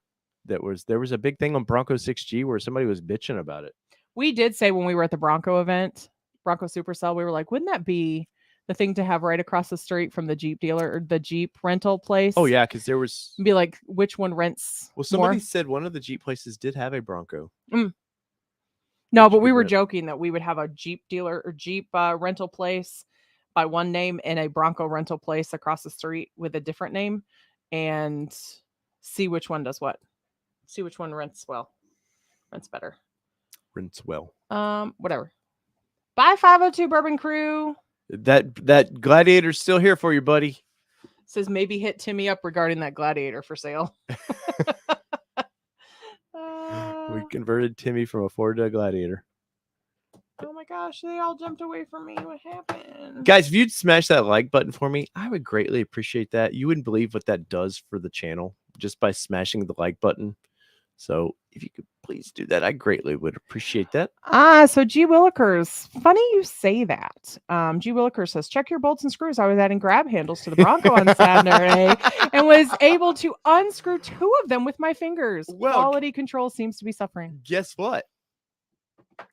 There was a big thing on Bronco 6G where somebody was bitching about it. We did say when we were at the Bronco event, Bronco Supercell, we were like, wouldn't that be the thing to have right across the street from the Jeep dealer or the Jeep rental place? Oh yeah, because there was be like, which one rents? Well, somebody more? said one of the Jeep places did have a Bronco. No, but we were joking that we would have a Jeep dealer or Jeep rental place by one name and a Bronco rental place across the street with a different name, and see which one does what. See which one rents better. Rents well. Whatever. Bye, 502 Bourbon Crew. That Gladiator's still here for you, buddy. Says maybe hit Timmy up regarding that Gladiator for sale. We converted Timmy from a Ford to a Gladiator. Oh my gosh, they all jumped away from me. What happened? Guys, if you'd smash that like button for me, I would greatly appreciate that. You wouldn't believe what that does for the channel just by smashing the like button. So if you could please do that, I greatly would appreciate that. So G. Willikers, funny you say that. G. Willikers says, check your bolts and screws. I was adding grab handles to the Bronco on Saturday and was able to unscrew 2 of them with my fingers. Well, quality control seems to be suffering. Guess what?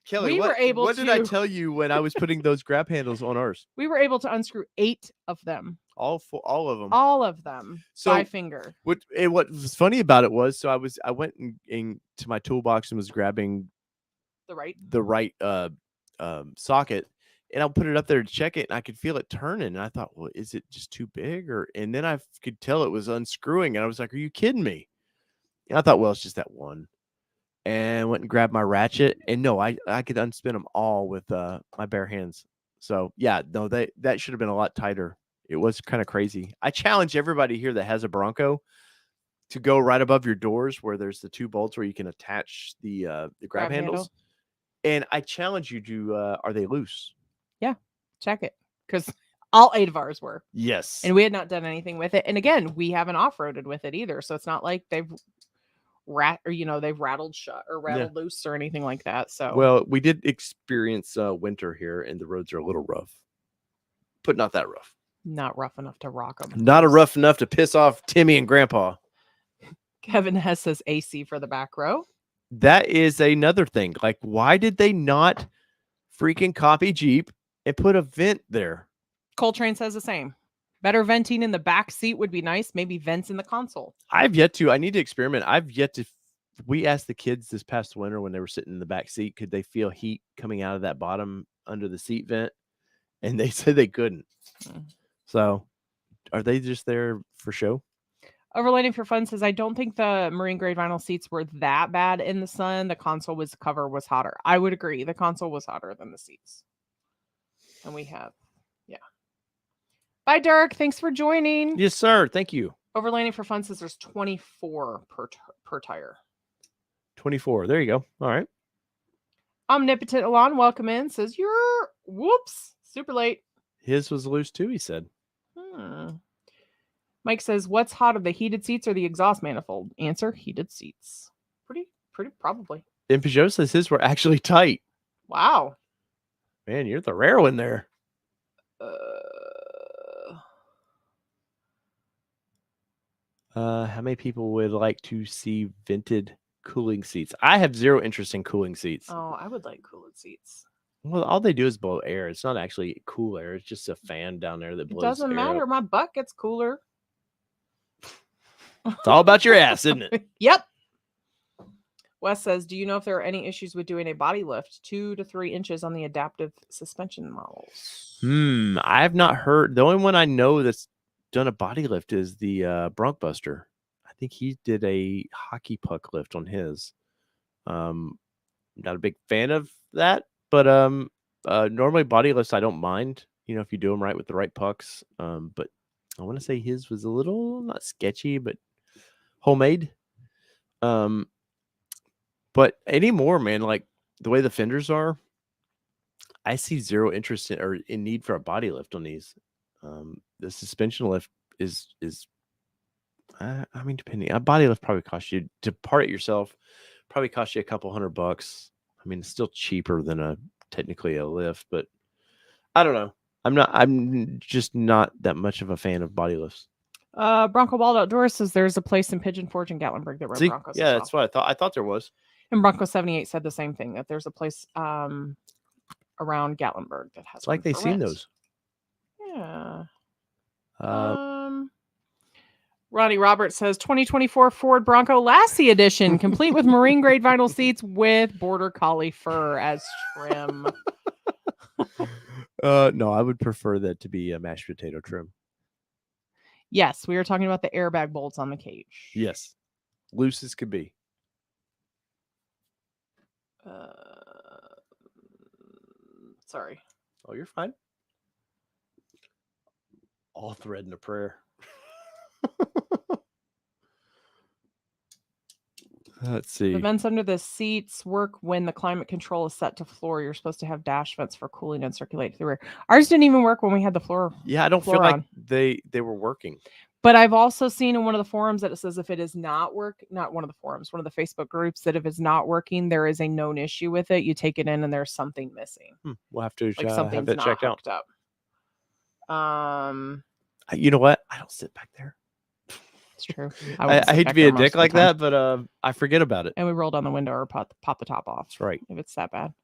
Kelly, what did I tell you when I was putting those grab handles on ours? We were able to unscrew 8 of them. All of them. All of them. So, by finger. What was funny about it was, so I went into my toolbox and was grabbing the right socket, and I'll put it up there to check it, and I could feel it turning, and I thought, well, is it just too big? And then I could tell it was unscrewing, and I was like, are you kidding me? And I thought, well, it's just that one. And went and grabbed my ratchet, and no, I could unspin them all with my bare hands. So yeah, no, that should have been a lot tighter. It was kind of crazy. I challenge everybody here that has a Bronco to go right above your doors where there's the 2 bolts where you can attach the grab handles. And I challenge you to, are they loose? Yeah, check it, because all 8 of ours were. Yes. And we had not done anything with it. And again, we haven't off-roaded with it either. So it's not like they've rattled shut or rattled loose or anything like that. So, well, we did experience winter here, and the roads are a little rough, but not that rough. Not rough enough to rock them. Not rough enough to piss off Timmy and Grandpa. Kevin Hess says AC for the back row. That is another thing. Like, why did they not freaking copy Jeep and put a vent there? Coltrane says the same. Better venting in the back seat would be nice. Maybe vents in the console. I need to experiment. We asked the kids this past winter when they were sitting in the back seat, could they feel heat coming out of that bottom under the seat vent? And they said they couldn't. So are they just there for show? Overlanding for Fun says, I don't think the marine grade vinyl seats were that bad in the sun. The console cover was hotter. I would agree. The console was hotter than the seats. And we have, Bye, Dirk. Thanks for joining. Yes, sir. Thank you. Overlanding for Fun says there's 24 per tire. 24. There you go. All right. Omnipotent Elon, welcome in. Says, whoops, super late. His was loose too, he said. Mike says, what's hotter, the heated seats or the exhaust manifold? Answer, heated seats. Pretty probably. And Peugeot says his were actually tight. Wow. Man, you're the rare one there. How many people would like to see vented cooling seats? I have zero interest in cooling seats. Oh, I would like cooled seats. Well, all they do is blow air. It's not actually cool air. It's just a fan down there that It blows doesn't air matter. up. My butt gets cooler. It's all about your ass, isn't it? Yep. Wes says, do you know if there are any issues with doing a body lift 2 to 3 inches on the adaptive suspension models? I have not heard. The only one I know that's done a body lift is the Bronc Buster. I think he did a hockey puck lift on his. Not a big fan of that, but normally body lifts I don't mind, if you do them right with the right pucks. But I want to say his was a little not sketchy, but homemade. But anymore, man, like the way the fenders are, I see zero interest in need for a body lift on these. The suspension lift is I mean, depending, a body lift probably costs you to part it yourself, probably costs you a couple $100. I mean, it's still cheaper than technically a lift, but I don't know. I'm just not that much of a fan of body lifts. Bronco Wild Outdoors says there's a place in Pigeon Forge in Gatlinburg that run See, Broncos. yeah, that's what I thought. I thought there was. And Bronco 78 said the same thing, that there's a place around Gatlinburg that has. It's like they've seen those. Yeah. Ronnie Roberts says 2024 Ford Bronco Lassie Edition, complete with marine grade vinyl seats with border collie fur as trim. No, I would prefer that to be a mashed potato trim. Yes, we were talking about the airbag bolts on the cage. Yes, loose as could be. Sorry. Oh, you're fine. All thread in a prayer. Let's see. The vents under the seats work when the climate control is set to floor. You're supposed to have dash vents for cooling and circulate through air. Ours didn't even work when we had the floor. Yeah, I don't feel like they were working. But I've also seen in one of the forums that it says if it is not not one of the forums, one of the Facebook groups, that if it's not working, there is a known issue with it. You take it in and there's something missing. We'll have to something's have it not checked out. Up. You know what? I don't sit back there. It's true. I hate to be a dick like that, but I forget about it. And we roll down the window or pop the top off. That's right. If it's that bad.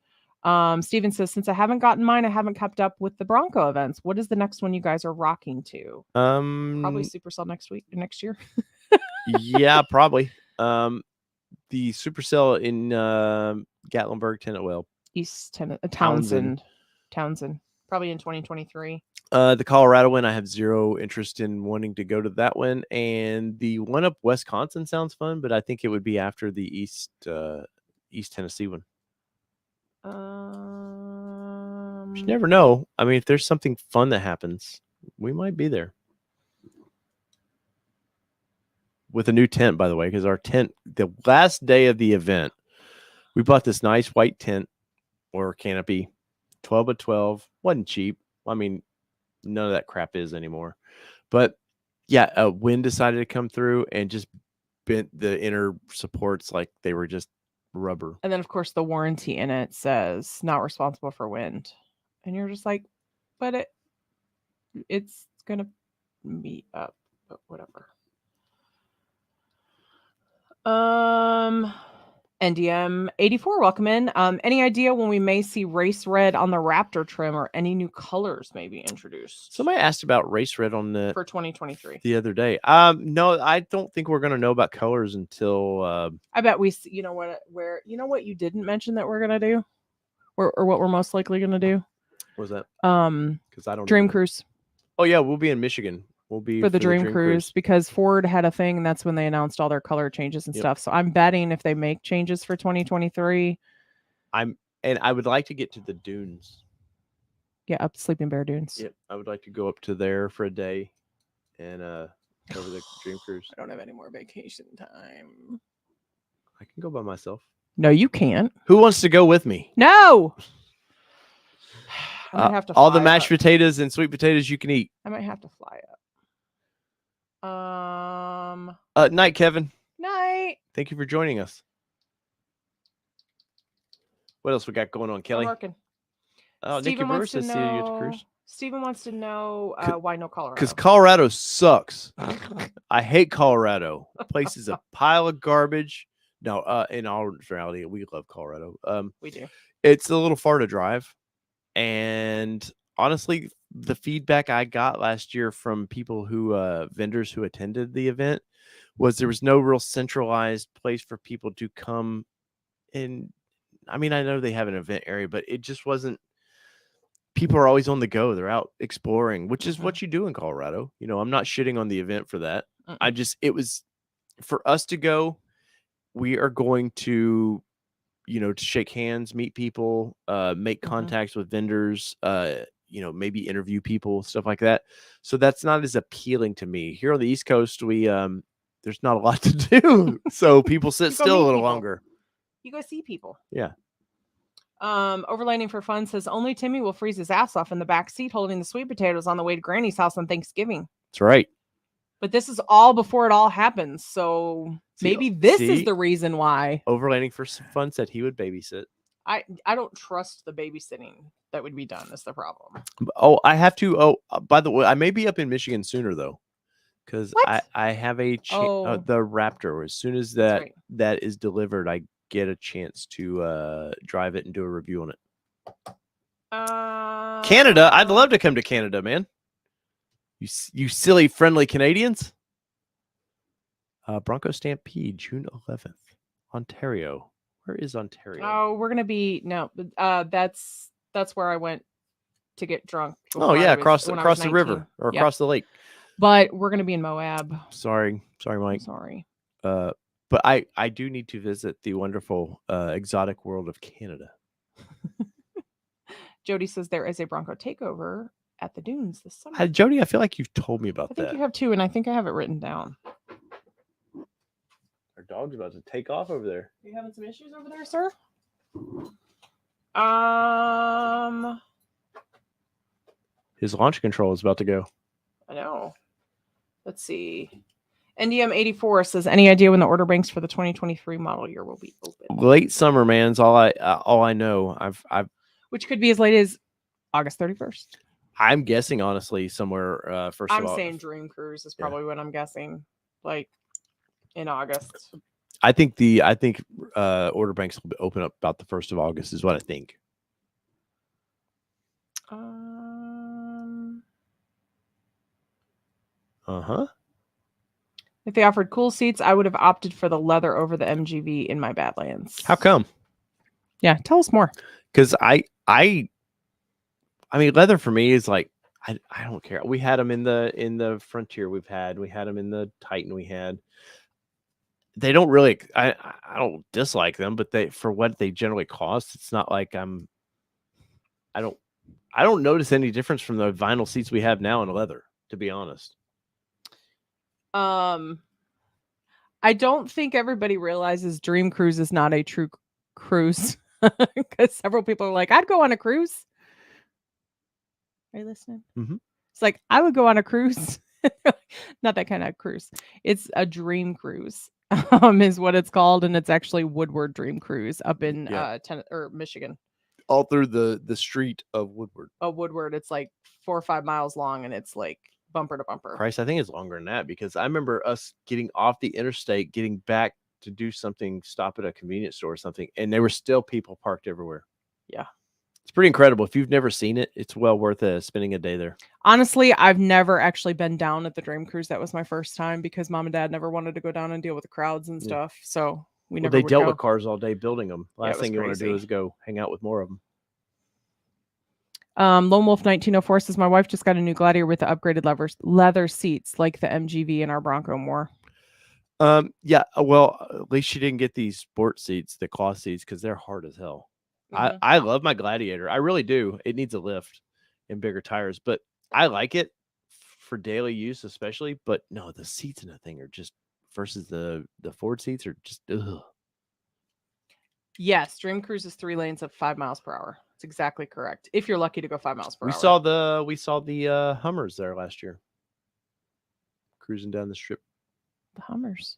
Steven says, since I haven't gotten mine, I haven't kept up with the Bronco events. What is the next one you guys are rocking to? Probably Supercell next year. Yeah, probably. The Supercell in Gatlinburg, East Townsend. Probably in 2023. The Colorado one, I have zero interest in wanting to go to that one, and the one up Wisconsin sounds fun, but I think it would be after the East Tennessee one. You never know. I mean, if there's something fun that happens, we might be there. With a new tent, by the way, because our tent, the last day of the event, we bought this nice white tent or canopy, 12 by 12. Wasn't cheap. I mean, none of that crap is anymore. But yeah, a wind decided to come through and just bent the inner supports like they were just rubber. And then, of course, the warranty in it says not responsible for wind. And you're just like, but it's going to be up, but whatever. NDM 84, welcome in. Any idea when we may see race red on the Raptor trim or any new colors may be introduced? Somebody asked about race red on the for 2023 the other day. No, I don't think we're gonna know about colors until I bet we see, you know what you didn't mention that we're gonna do, or what we're most likely gonna do. What was that? Because I don't Dream Cruise. Oh yeah, we'll be in Michigan. We'll be for the Dream Cruise because Ford had a thing, and that's when they announced all their color changes and stuff. So I'm betting if they make changes for 2023, I would like to get to the dunes. Yeah, up Sleeping Bear Dunes. Yep, I would like to go up to there for a day and cover the Dream Cruise. I don't have any more vacation time. I can go by myself. No, you can't. Who wants to go with me? No. I might have to all the mashed potatoes and sweet potatoes you can eat. I might have to fly up. Night, Kevin. Night. Thank you for joining us. What else we got going on, I'm Kelly? working. Oh, Nikki Steven Brewer wants to says see you at the know. cruise. Steven wants to know why no Colorado. Because Colorado sucks. I hate Colorado. The place is a pile of garbage. No, in all reality, we love Colorado. We do. It's a little far to drive. And honestly, the feedback I got last year from people who vendors who attended the event was there was no real centralized place for people to come in. I mean, I know they have an event area, but it just wasn't. People are always on the go. They're out exploring, which is what you do in Colorado. You know, I'm not shitting on the event for that. It was for us to go. We are going to, to shake hands, meet people, make contacts with vendors, maybe interview people, stuff like that. So that's not as appealing to me. Here on the East Coast, there's not a lot to do. So people sit still a little longer. You go see people. Yeah. Overlanding for fun says only Timmy will freeze his ass off in the back seat holding the sweet potatoes on the way to Granny's house on Thanksgiving. That's right. But this is all before it all happens. So maybe this is the reason why. Overlanding for fun said he would babysit. I don't trust the babysitting that would be done is the problem. Oh, I have to. Oh, by the way, I may be up in Michigan sooner though. Because I have the Raptor. As soon as that is delivered, I get a chance to drive it and do a review on it. Canada, I'd love to come to Canada, man. You silly friendly Canadians. Bronco Stampede, June 11th, Ontario. Where is Ontario? Oh, we're gonna be that's where I went to get drunk. Oh yeah, across the river or across the lake. But we're gonna be in Moab. Sorry, Mike. I'm sorry. But I do need to visit the wonderful exotic world of Canada. Jody says there is a Bronco takeover at the dunes this summer. Jody, I feel like you've told me about that. I think you have too, and I think I have it written down. Our dog's about to take off over there. Are you having some issues over there, sir? His launch control is about to go. I know. Let's see. NDM84 says, any idea when the order banks for the 2023 model year will be open? Late summer, man. Is all I know. Which could be as late as August 31st. I'm guessing, honestly, somewhere first of all. I'm saying Dream Cruise is probably what I'm guessing. Like in August. I think order banks will open up about the 1st of August is what I think. If they offered cool seats, I would have opted for the leather over the MGV in my Badlands. How come? Yeah, tell us more. Because I mean, leather for me is like I don't care. We had them in the Frontier. We had them in the Titan. We had. They don't really. I don't dislike them, but for what they generally cost, it's not like I don't notice any difference from the vinyl seats we have now in leather. To be honest. I don't think everybody realizes Dream Cruise is not a true cruise because several people are like, I'd go on a cruise. Are you listening? Mm-hmm. It's like, I would go on a cruise. Not that kind of cruise. It's a dream cruise is what it's called. And it's actually Woodward Dream Cruise up in Michigan. All through the street of Woodward. Oh, Woodward. It's like 4 or 5 miles long and it's like bumper to bumper. Christ, I think it's longer than that because I remember us getting off the interstate, getting back to do something, stop at a convenience store or something, and there were still people parked everywhere. Yeah. It's pretty incredible. If you've never seen it, it's well worth spending a day there. Honestly, I've never actually been down at the Dream Cruise. That was my first time because Mom and Dad never wanted to go down and deal with the crowds and stuff. So they dealt with cars all day building them. Last thing you want to do is go hang out with more of them. Lone Wolf 1904 says my wife just got a new Gladiator with the upgraded leather seats like the MGV in our Bronco more. Yeah, well, at least she didn't get these sport seats, the cloth seats, because they're hard as hell. Mm-hmm. I love my Gladiator. I really do. It needs a lift and bigger tires, but I like it for daily use, especially. But no, the seats in the thing are just versus the Ford seats are just ugh. Yes, Dream Cruise is 3 lanes of 5 miles per hour. That's exactly correct. If you're lucky to go 5 miles per hour. We saw the Hummers there last year, cruising down the strip. The Hummers,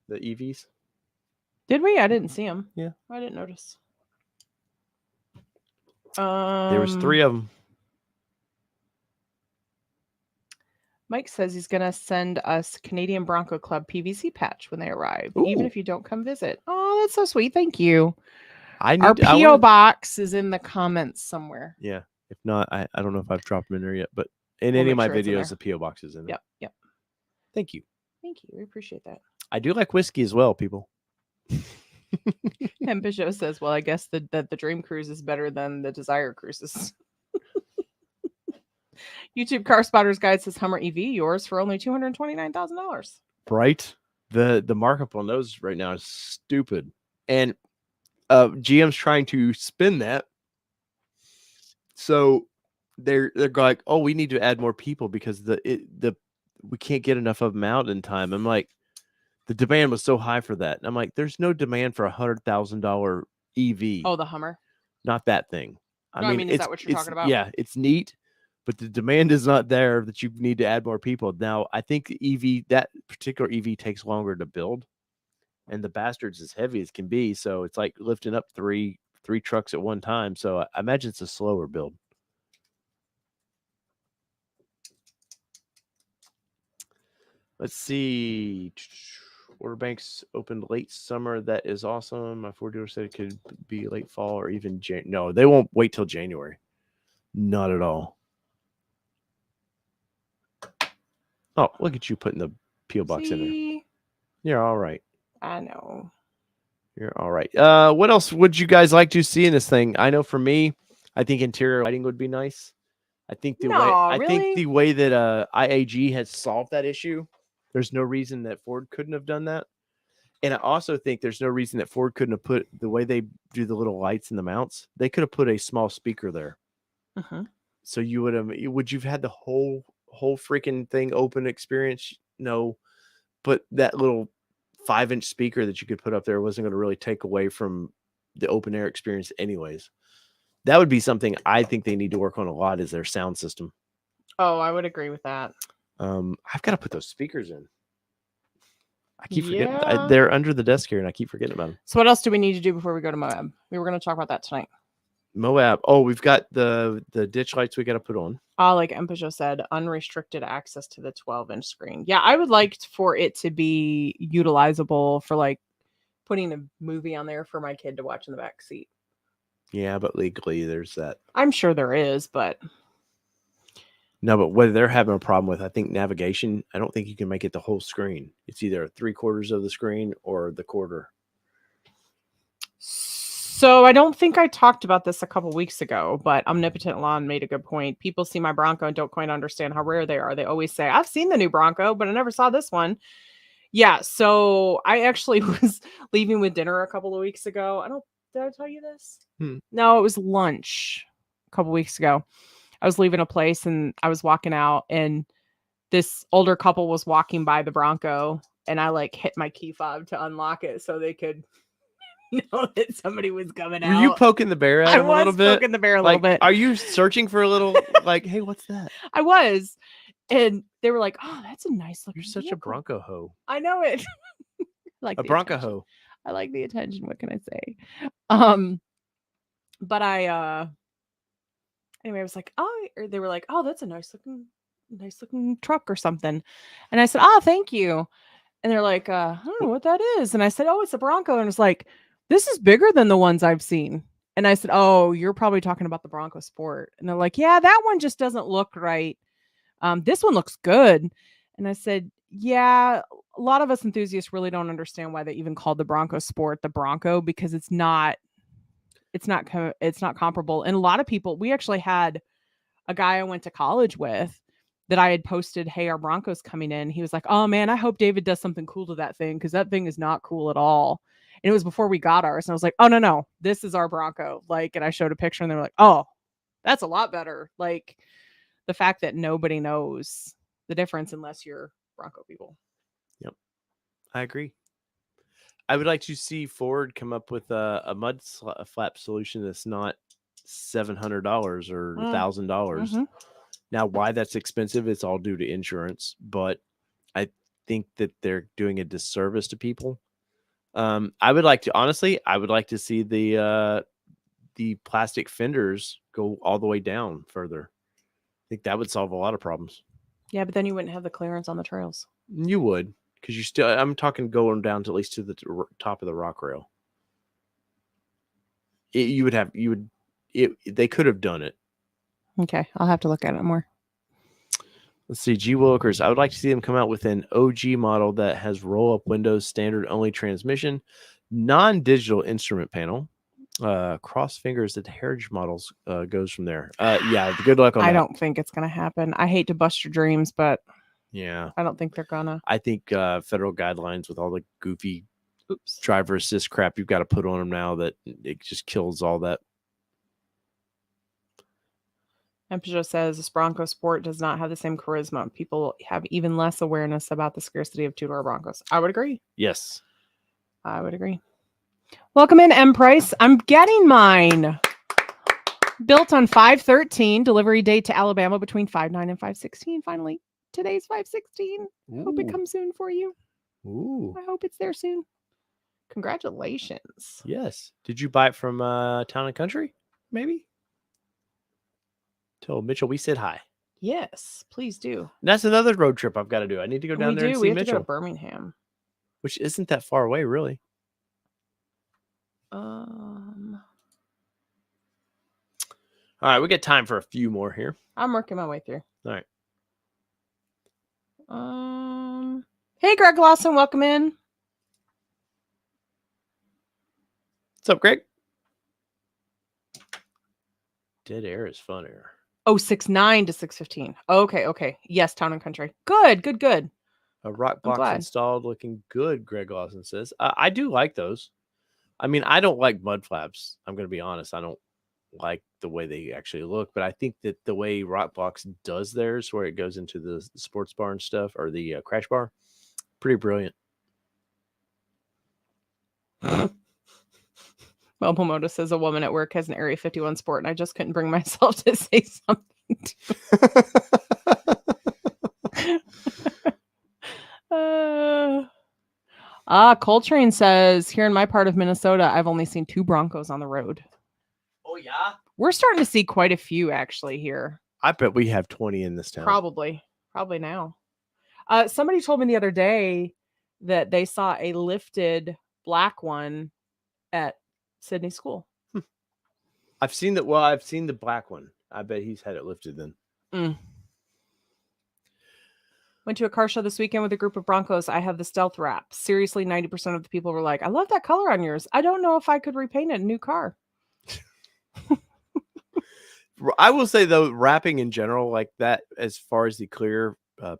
the EVs. Did we? I didn't see them. Yeah, I didn't notice. There was 3 of them. Mike says he's going to send us Canadian Bronco Club PVC patch when they arrive, even Ooh. if you don't come visit. Oh, that's so sweet. Thank you. I Our need. PO box is in the comments somewhere. Yeah. If not, I don't know if I've dropped them in there yet, but in We'll any of make my sure it's in videos, there. the PO box is in there. Yep. Thank you. Thank you. We appreciate that. I do like whiskey as well, people. And Peugeot says, well, I guess the Dream Cruise is better than the Desire Cruises. YouTube Car Spotters Guide says Hummer EV, yours for only $229,000. Right? The markup on those right now is stupid. And GM's trying to spin that. So they're like, oh, we need to add more people because we can't get enough of them out in time. I'm like, the demand was so high for that. And I'm like, there's no demand for $100,000 EV. Oh, the Hummer. Not that thing. I mean, is that what you're talking about? Yeah, it's neat, but the demand is not there that you need to add more people. Now, I think that particular EV takes longer to build, and the bastard's as heavy as can be. So it's like lifting up three trucks at one time. So I imagine it's a slower build. Let's see. Order banks opened late summer. That is awesome. My Ford dealer said it could be late fall or even No, they won't wait till January. Not at all. Oh, look at you putting the PO box in there. You're all right. I know. You're all right. What else would you guys like to see in this thing? I know for me, I think interior lighting would be nice. I think the way that IAG has solved that issue, there's no reason that Ford couldn't have done that. And I also think there's no reason that Ford couldn't have put the way they do the little lights and the mounts. They could have put a small speaker there. So you you've had the whole freaking thing open experience? No, but that little 5-inch speaker that you could put up there wasn't going to really take away from the open air experience anyways. That would be something I think they need to work on a lot, is their sound system. Oh, I would agree with that. I've got to put those speakers in. I keep forgetting. They're under the desk here, and I keep forgetting about them. So what else do we need to do before we go to Moab? We were going to talk about that tonight. Moab. Oh, we've got the ditch lights we got to put on. Like Peugeot said, unrestricted access to the 12-inch screen. Yeah, I would like for it to be utilizable for like putting a movie on there for my kid to watch in the back seat. Yeah, but legally there's that. I'm sure there is, but no, but what they're having a problem with, I think, navigation. I don't think you can make it the whole screen. It's either 3/4 of the screen or the quarter. So I don't think I talked about this a couple weeks ago, but Omnipotent Lawn made a good point. People see my Bronco and don't quite understand how rare they are. They always say, I've seen the new Bronco, but I never saw this one. Yeah, so I actually was leaving with dinner a couple of weeks ago. Did I tell you this? No, it was lunch a couple weeks ago. I was leaving a place and I was walking out, and this older couple was walking by the Bronco, and I like hit my key fob to unlock it so they could know that somebody was coming out. Were you poking the bear at him a little bit? I was poking the bear a little bit. Are you searching for a little, like, hey, what's that? I was. And they were like, oh, that's a nice looking You're such a Bronco hoe. I know it. Like a Bronco hoe. I like the attention. What can I say? But anyway, I was like, oh, or they were like, oh, that's a nice looking truck or something. And I said, oh, thank you. And they're like, I don't know what that is. And I said, oh, it's a Bronco. And it's like, this is bigger than the ones I've seen. And I said, oh, you're probably talking about the Bronco Sport. And they're like, yeah, that one just doesn't look right. This one looks good. And I said, yeah, a lot of us enthusiasts really don't understand why they even called the Bronco Sport the Bronco, because it's not comparable. And a lot of people, we actually had a guy I went to college with that I had posted, hey, our Bronco's coming in. He was like, oh man, I hope David does something cool to that thing, because that thing is not cool at all. And it was before we got ours. And I was like, oh no, this is our Bronco. Like, and I showed a picture and they were like, oh, that's a lot better. Like, the fact that nobody knows the difference unless you're Bronco people. Yep. I agree. I would like to see Ford come up with a mud flap solution that's not $700 or $1,000. Now, why that's expensive, it's all due to insurance, but I think that they're doing a disservice to people. I would like to see the plastic fenders go all the way down further. I think that would solve a lot of problems. Yeah, but then you wouldn't have the clearance on the trails. You would, because you still. I'm talking going down to at least to the top of the rock rail. You would have. You would. They could have done it. Okay, I'll have to look at it more. Let's see, G Willikers. I would like to see them come out with an OG model that has roll-up windows, standard only transmission, non-digital instrument panel. Cross fingers that the heritage models goes from there. Yeah, good luck on that. I don't think it's gonna happen. I hate to bust your dreams, but yeah, I don't think they're gonna. I think federal guidelines with all the goofy Oops. driver assist crap you've got to put on them now that it just kills all that. And Peugeot says this Bronco Sport does not have the same charisma. People have even less awareness about the scarcity of two-door Broncos. I would agree. Yes. I would agree. Welcome in, M. Price. I'm getting mine. Built on 5/13, delivery date to Alabama between 5/9 and 5/16. Finally, today's 5/16. Hope it comes soon for you. Ooh. I hope it's there soon. Congratulations. Yes. Did you buy it from Town and Country? Maybe? Tell Mitchell we said hi. Yes, please do. And that's another road trip I've got to do. I need to go down there and see We have Mitchell. to go to Birmingham. Which isn't that far away, really. All right, we got time for a few more here. I'm working my way through. All right. Hey, Greg Lawson, welcome in. What's up, Greg? Dead air is fun air. Oh, 6/9 to 6/15. Okay. Yes, Town and Country. Good. A rock box installed, looking good, Greg Lawson says. I do like those. I mean, I don't like mud flaps. I'm going to be honest. I don't like the way they actually look, but I think that the way Rockbox does theirs, where it goes into the sports bar and stuff, or the crash bar, pretty brilliant. Mobile Moto says a woman at work has an Area 51 Sport, and I just couldn't bring myself to say something Coltrane says, here in my part of Minnesota, I've only seen 2 Broncos on the road. Oh, yeah? We're starting to see quite a few, actually, here. I bet we have 20 in this town. Probably now. Somebody told me the other day that they saw a lifted black one at Sydney School. I've seen that. Well, I've seen the black one. I bet he's had it lifted then. Went to a car show this weekend with a group of Broncos. I have the stealth wrap. Seriously, 90% of the people were like, I love that color on yours. I don't know if I could repaint it a new car. I will say, though, wrapping in general, like that, as far as the clear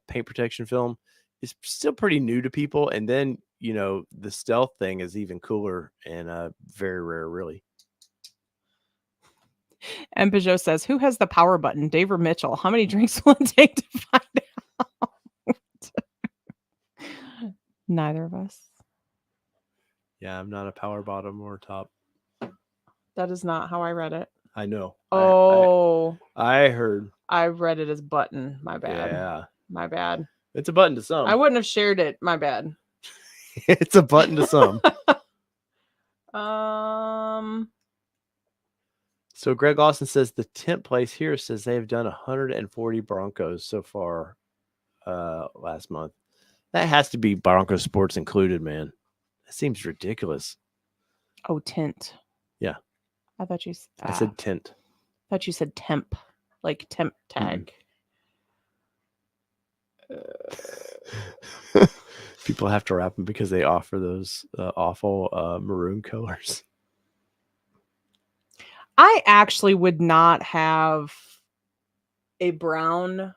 paint protection film, is still pretty new to people. And then, you know, the stealth thing is even cooler and very rare, really. And Peugeot says, who has the power button, Dave or Mitchell? How many drinks will it take to find out? Neither of us. Yeah, I'm not a power bottom or top. That is not how I read it. I know. Oh. I heard. I read it as button. My bad. Yeah. My bad. It's a button to some. I wouldn't have shared it. My bad. It's a button to some. So Greg Austin says the tent place here says they have done 140 Broncos so far last month. That has to be Bronco Sports included, man. That seems ridiculous. Oh, tent. Yeah. I thought you I said tent. I thought you said temp. Like temp tag. People have to wrap them because they offer those awful maroon colors. I actually would not have a brown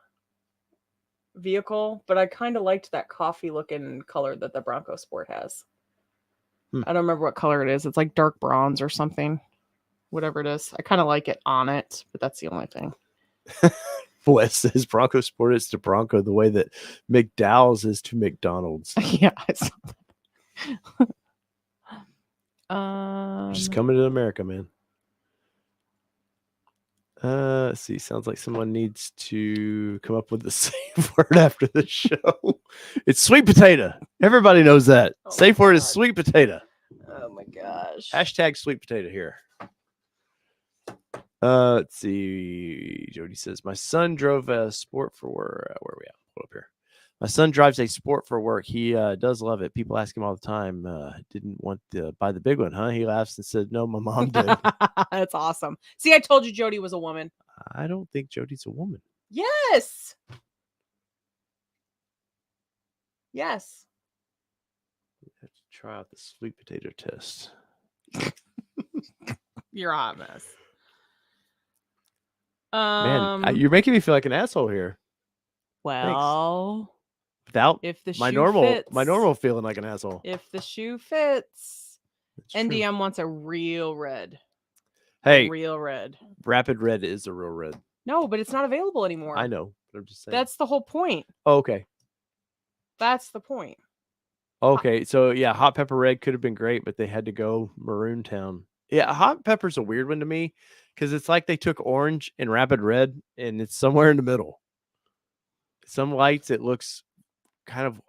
vehicle, but I kind of liked that coffee looking color that the Bronco Sport has. I don't remember what color it is. It's like dark bronze or something. Whatever it is. I kind of like it on it, but that's the only thing. Wes says Bronco Sport is to Bronco the way that McDowell's is to McDonald's. Yeah, I saw that. Just coming to America, man. Let's see. Sounds like someone needs to come up with the safe word after the show. It's sweet potato. Everybody knows that. Safe word is sweet potato. Oh my gosh. Hashtag sweet potato here. Let's see. Jody says, my son drove a Sport for work. Where are we at? Hold up here. My son drives a Sport for work. He does love it. People ask him all the time, didn't want to buy the big one, huh? He laughs and said, no, my mom did. That's awesome. See, I told you Jody was a woman. I don't think Jody's a woman. Yes. Yes. Have to try out the sweet potato test. You're a hot mess. Man, you're making me feel like an asshole here. Well, Without if the my shoe normal feeling like an asshole. If the shoe fits, That's NDM true. wants a real red. Hey, a real red. Rapid Red is a real red. No, but it's not available anymore. I know, but I'm just saying. That's the whole point. Oh, okay. That's the point. Okay, so yeah, hot pepper red could have been great, but they had to go Maroon Town. Yeah, hot pepper's a weird one to me because it's like they took orange and Rapid Red, and it's somewhere in the middle. Some lights it looks kind of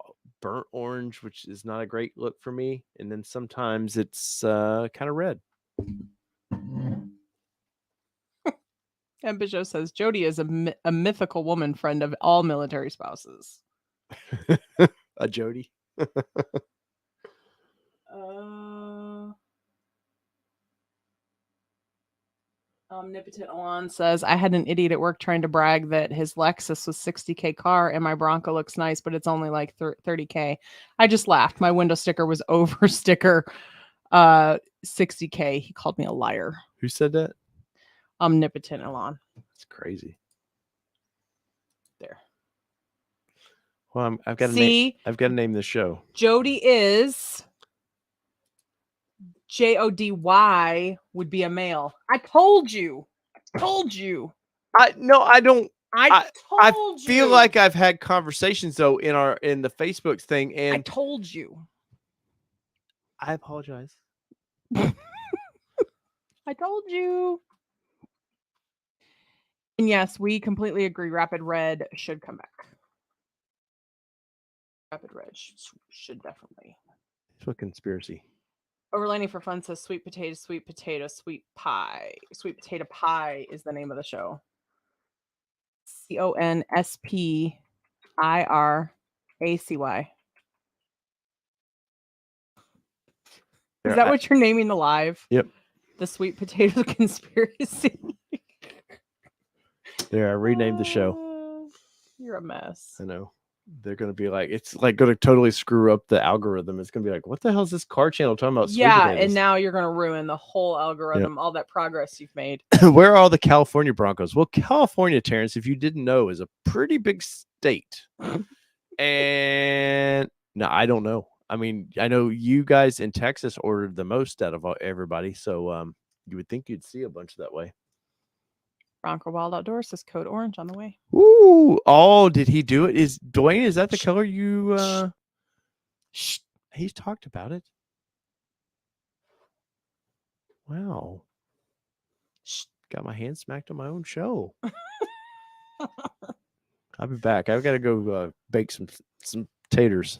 burnt orange, which is not a great look for me, and then sometimes it's kind of red. And Bijou says Jody is a mythical woman friend of all military spouses. A Jody. Omnipotent Alon says, I had an idiot at work trying to brag that his Lexus was $60K car and my Bronco looks nice, but it's only like $30K. I just laughed. My window sticker was over sticker $60K. He called me a liar. Who said that? Omnipotent Alon. That's crazy. There. Well, I've got to name this show. Jody is Jody would be a male. I told you. I don't. I feel like I've had conversations though in the Facebook thing, and I told you. I apologize. I told you. And yes, we completely agree. Rapid Red should come back. Rapid Red should definitely. It's a conspiracy. Overlanding for Fun says sweet potato, sweet pie. Sweet potato pie is the name of the show. CONSPIRACY. Is that what you're naming the live? Yep. The Sweet Potato Conspiracy. There, I renamed the show. You're a mess. I know. They're going to be like, it's like going to totally screw up the algorithm. It's going to be like, what the hell is this car channel talking about? Yeah, and now you're going to ruin the whole algorithm, all that progress you've made. Where are all the California Broncos? Well, California, Terrence, if you didn't know, is a pretty big state. And no, I don't know. I mean, I know you guys in Texas ordered the most out of everybody, so you would think you'd see a bunch that way. Bronco Wild Outdoors says code orange on the way. Ooh, oh, did he do it? Is Dwayne, is that the color you he's talked about it? Wow. Got my hand smacked on my own show. I'll be back. I've got to go bake some taters.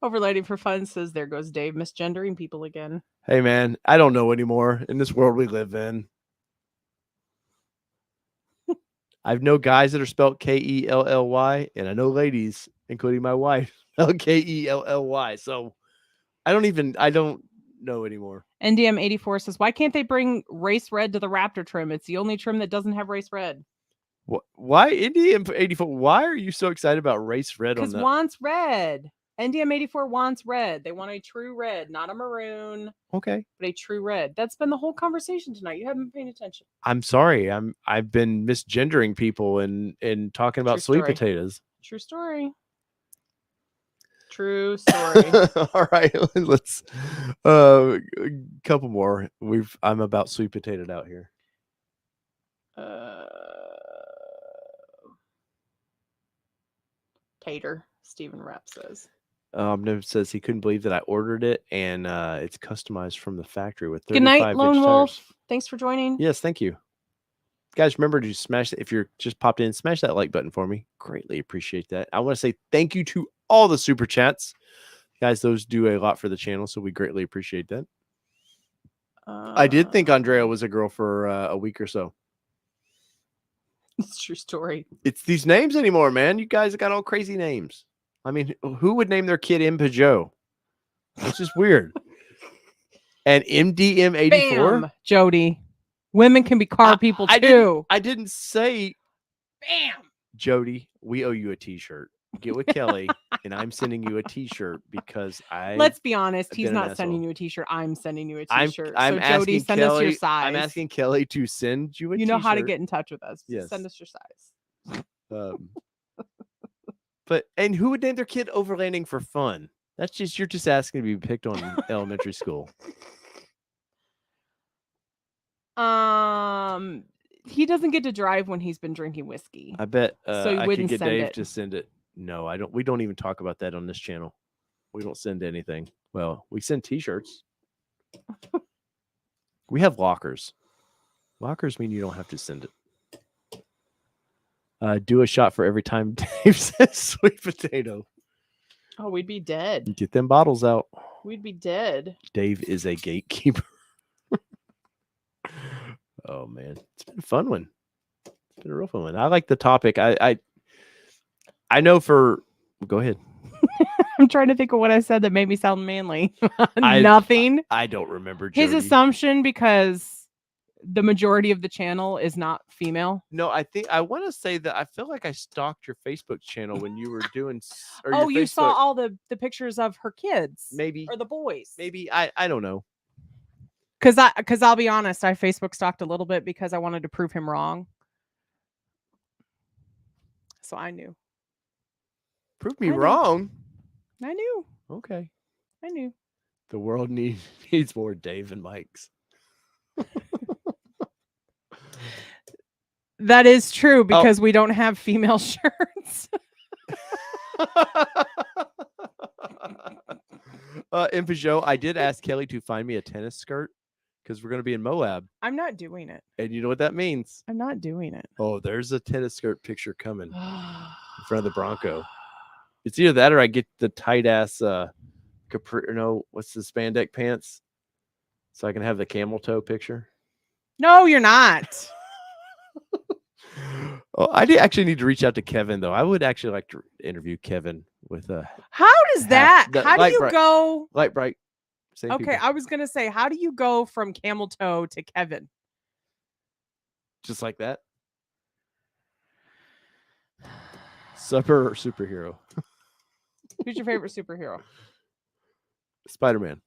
Overlighting for Fun says there goes Dave misgendering people again. Hey man, I don't know anymore in this world we live in. I've know guys that are spelled Kelly, and I know ladies, including my wife, Kelly. So I don't know anymore. NDM84 says, why can't they bring race red to the Raptor trim? It's the only trim that doesn't have race red. Why NDM84? Why are you so excited about race red? Because wants red. NDM84 wants red. They want a true red, not a maroon. Okay. But a true red. That's been the whole conversation tonight. You haven't been paying attention. I'm sorry. I've been misgendering people and talking about sweet potatoes. True story. True story. All right. Let's a couple more. I'm about sweet potatoed out here. Tater, Stephen Rapp says. Nev says he couldn't believe that I ordered it, and it's customized from the factory with 35-inch Good night, Lone Wolf. Tires. Thanks for joining. Yes, thank you. Guys, remember to smash if you're just popped in, smash that like button for me. Greatly appreciate that. I want to say thank you to all the super chats. Guys, those do a lot for the channel, so we greatly appreciate that. I did think Andrea was a girl for a week or so. It's a true story. It's these names anymore, man. You guys got all crazy names. I mean, who would name their kid Peugeot? It's just weird. And MDM84? Bam, Jody. Women can be car people too. I didn't say. Bam. Jody, we owe you a t-shirt. Get with Kelly, and I'm sending you a t-shirt because Let's be honest, he's not sending you a t-shirt. I'm sending you a t-shirt. I'm so asking Jody, send Kelly, us your size. I'm asking Kelly to send you a t-shirt. You know how to get in touch with us. Yes. Send us your size. And who would name their kid Overlanding for fun? You're just asking to be picked on elementary school. He doesn't get to drive when he's been drinking whiskey. I bet so you I wouldn't could get send Dave it. to send it. No, I don't. We don't even talk about that on this channel. We don't send anything. Well, we send t-shirts. We have lockers. Lockers mean you don't have to send it. Do a shot for every time Dave says sweet potato. Oh, we'd be dead. Get them bottles out. We'd be dead. Dave is a gatekeeper. Oh man, it's been a fun one. It's been a real fun one. I like the topic. I know for. Go ahead. I'm trying to think of what I said that made me sound manly. Nothing. I don't remember. His Jody. assumption, because the majority of the channel is not female. No, I want to say that I feel like I stalked your Facebook channel when you were doing. Oh, you saw all the pictures of her kids, maybe, or the boys. Maybe I don't know. Because I'll be honest, I Facebook stalked a little bit because I wanted to prove him wrong. So I knew. Prove me wrong. I knew. Okay. I knew. The world needs more Dave and Mikes. That is true because we don't have female shirts. In Peugeot, I did ask Kelly to find me a tennis skirt because we're going to be in Moab. I'm not doing it. And you know what that means? I'm not doing it. Oh, there's a tennis skirt picture coming in front of the Bronco. It's either that or I get the tight ass what's the spandex pants so I can have the camel toe picture. No, you're not. Oh, I actually need to reach out to Kevin though. I would actually like to interview Kevin with a. How does that? How do you go? Light bright. Same okay, people. I was gonna say, how do you go from camel toe to Kevin? Just like that. Superhero. Who's your favorite superhero? Spider-Man.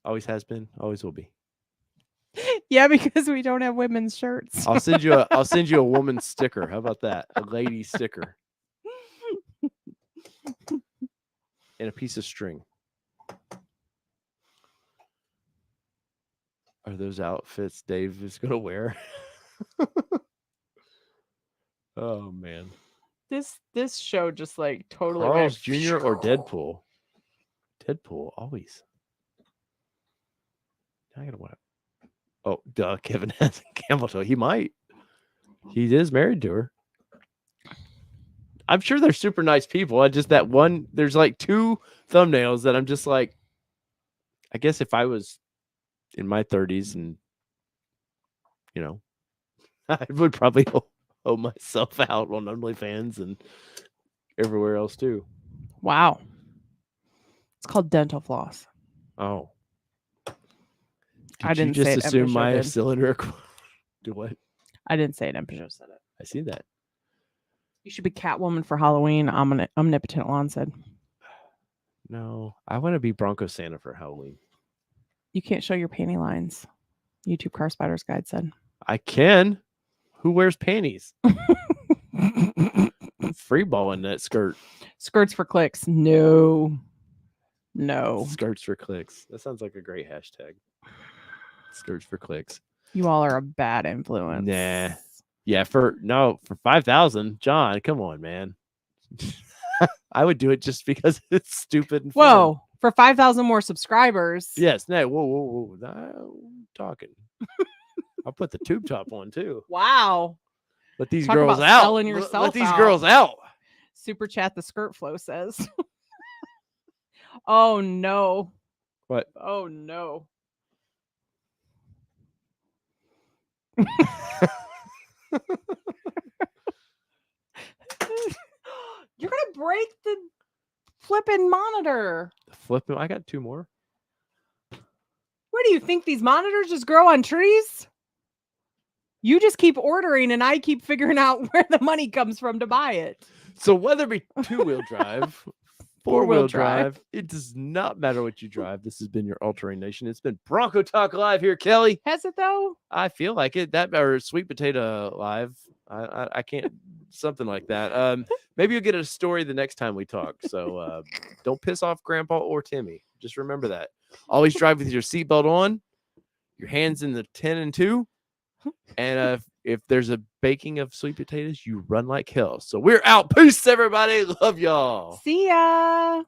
Always has been, always will be. Yeah, because we don't have women's shirts. I'll send you a woman's sticker. How about that? A lady sticker. And a piece of string. Are those outfits Dave is gonna wear? Oh man. This show just like totally Carl's Jr. or Deadpool? Deadpool always. I gotta want. Oh, duh! Kevin has a camel toe. He might. He is married to her. I'm sure they're super nice people. I just that one. There's like two thumbnails that I'm just like. I guess if I was in my 30s and, you know, I would probably owe myself out on OnlyFans and everywhere else too. Wow. It's called dental floss. Oh. I didn't you say just it. assume my cylinder. Do what? I didn't say it. Peugeot said it. I see that. You should be Catwoman for Halloween. Omnipotent Lawn said. No, I want to be Bronco Santa for Halloween. You can't show your panty lines. YouTube Car Spiders Guide said. I can. Who wears panties? Free balling that skirt. Skirts for clicks. No. Skirts for clicks. That sounds like a great hashtag. Skirts for clicks. You all are a bad influence. Nah. Yeah, for 5,000, John, come on, man. I would do it just because it's stupid and fun. Whoa, for 5,000 more subscribers. Yes, no, whoa. I'm talking. I'll put the tube top on too. Wow. Let these girls out. Let these girls out. Super chat the skirt flow says. Oh no. What? Oh no. You're gonna break the flipping monitor. Flipping. I got 2 more. What do you think? These monitors just grow on trees? You just keep ordering and I keep figuring out where the money comes from to buy it. So whether it be 2-wheel drive, 4-wheel Four-wheel drive. drive, it does not matter what you drive. This has been your All-Terrain Nation. It's been Bronco Talk Live here, Kelly. Has it though? I feel like it. That or Sweet Potato Live. I can't something like that. Maybe you'll get a story the next time we talk. So don't piss off Grandpa or Timmy. Just remember that. Always drive with your seatbelt on, your hands in the 10 and 2, and if there's a baking of sweet potatoes, you run like hell. So we're out. Peace, everybody. Love y'all. See ya.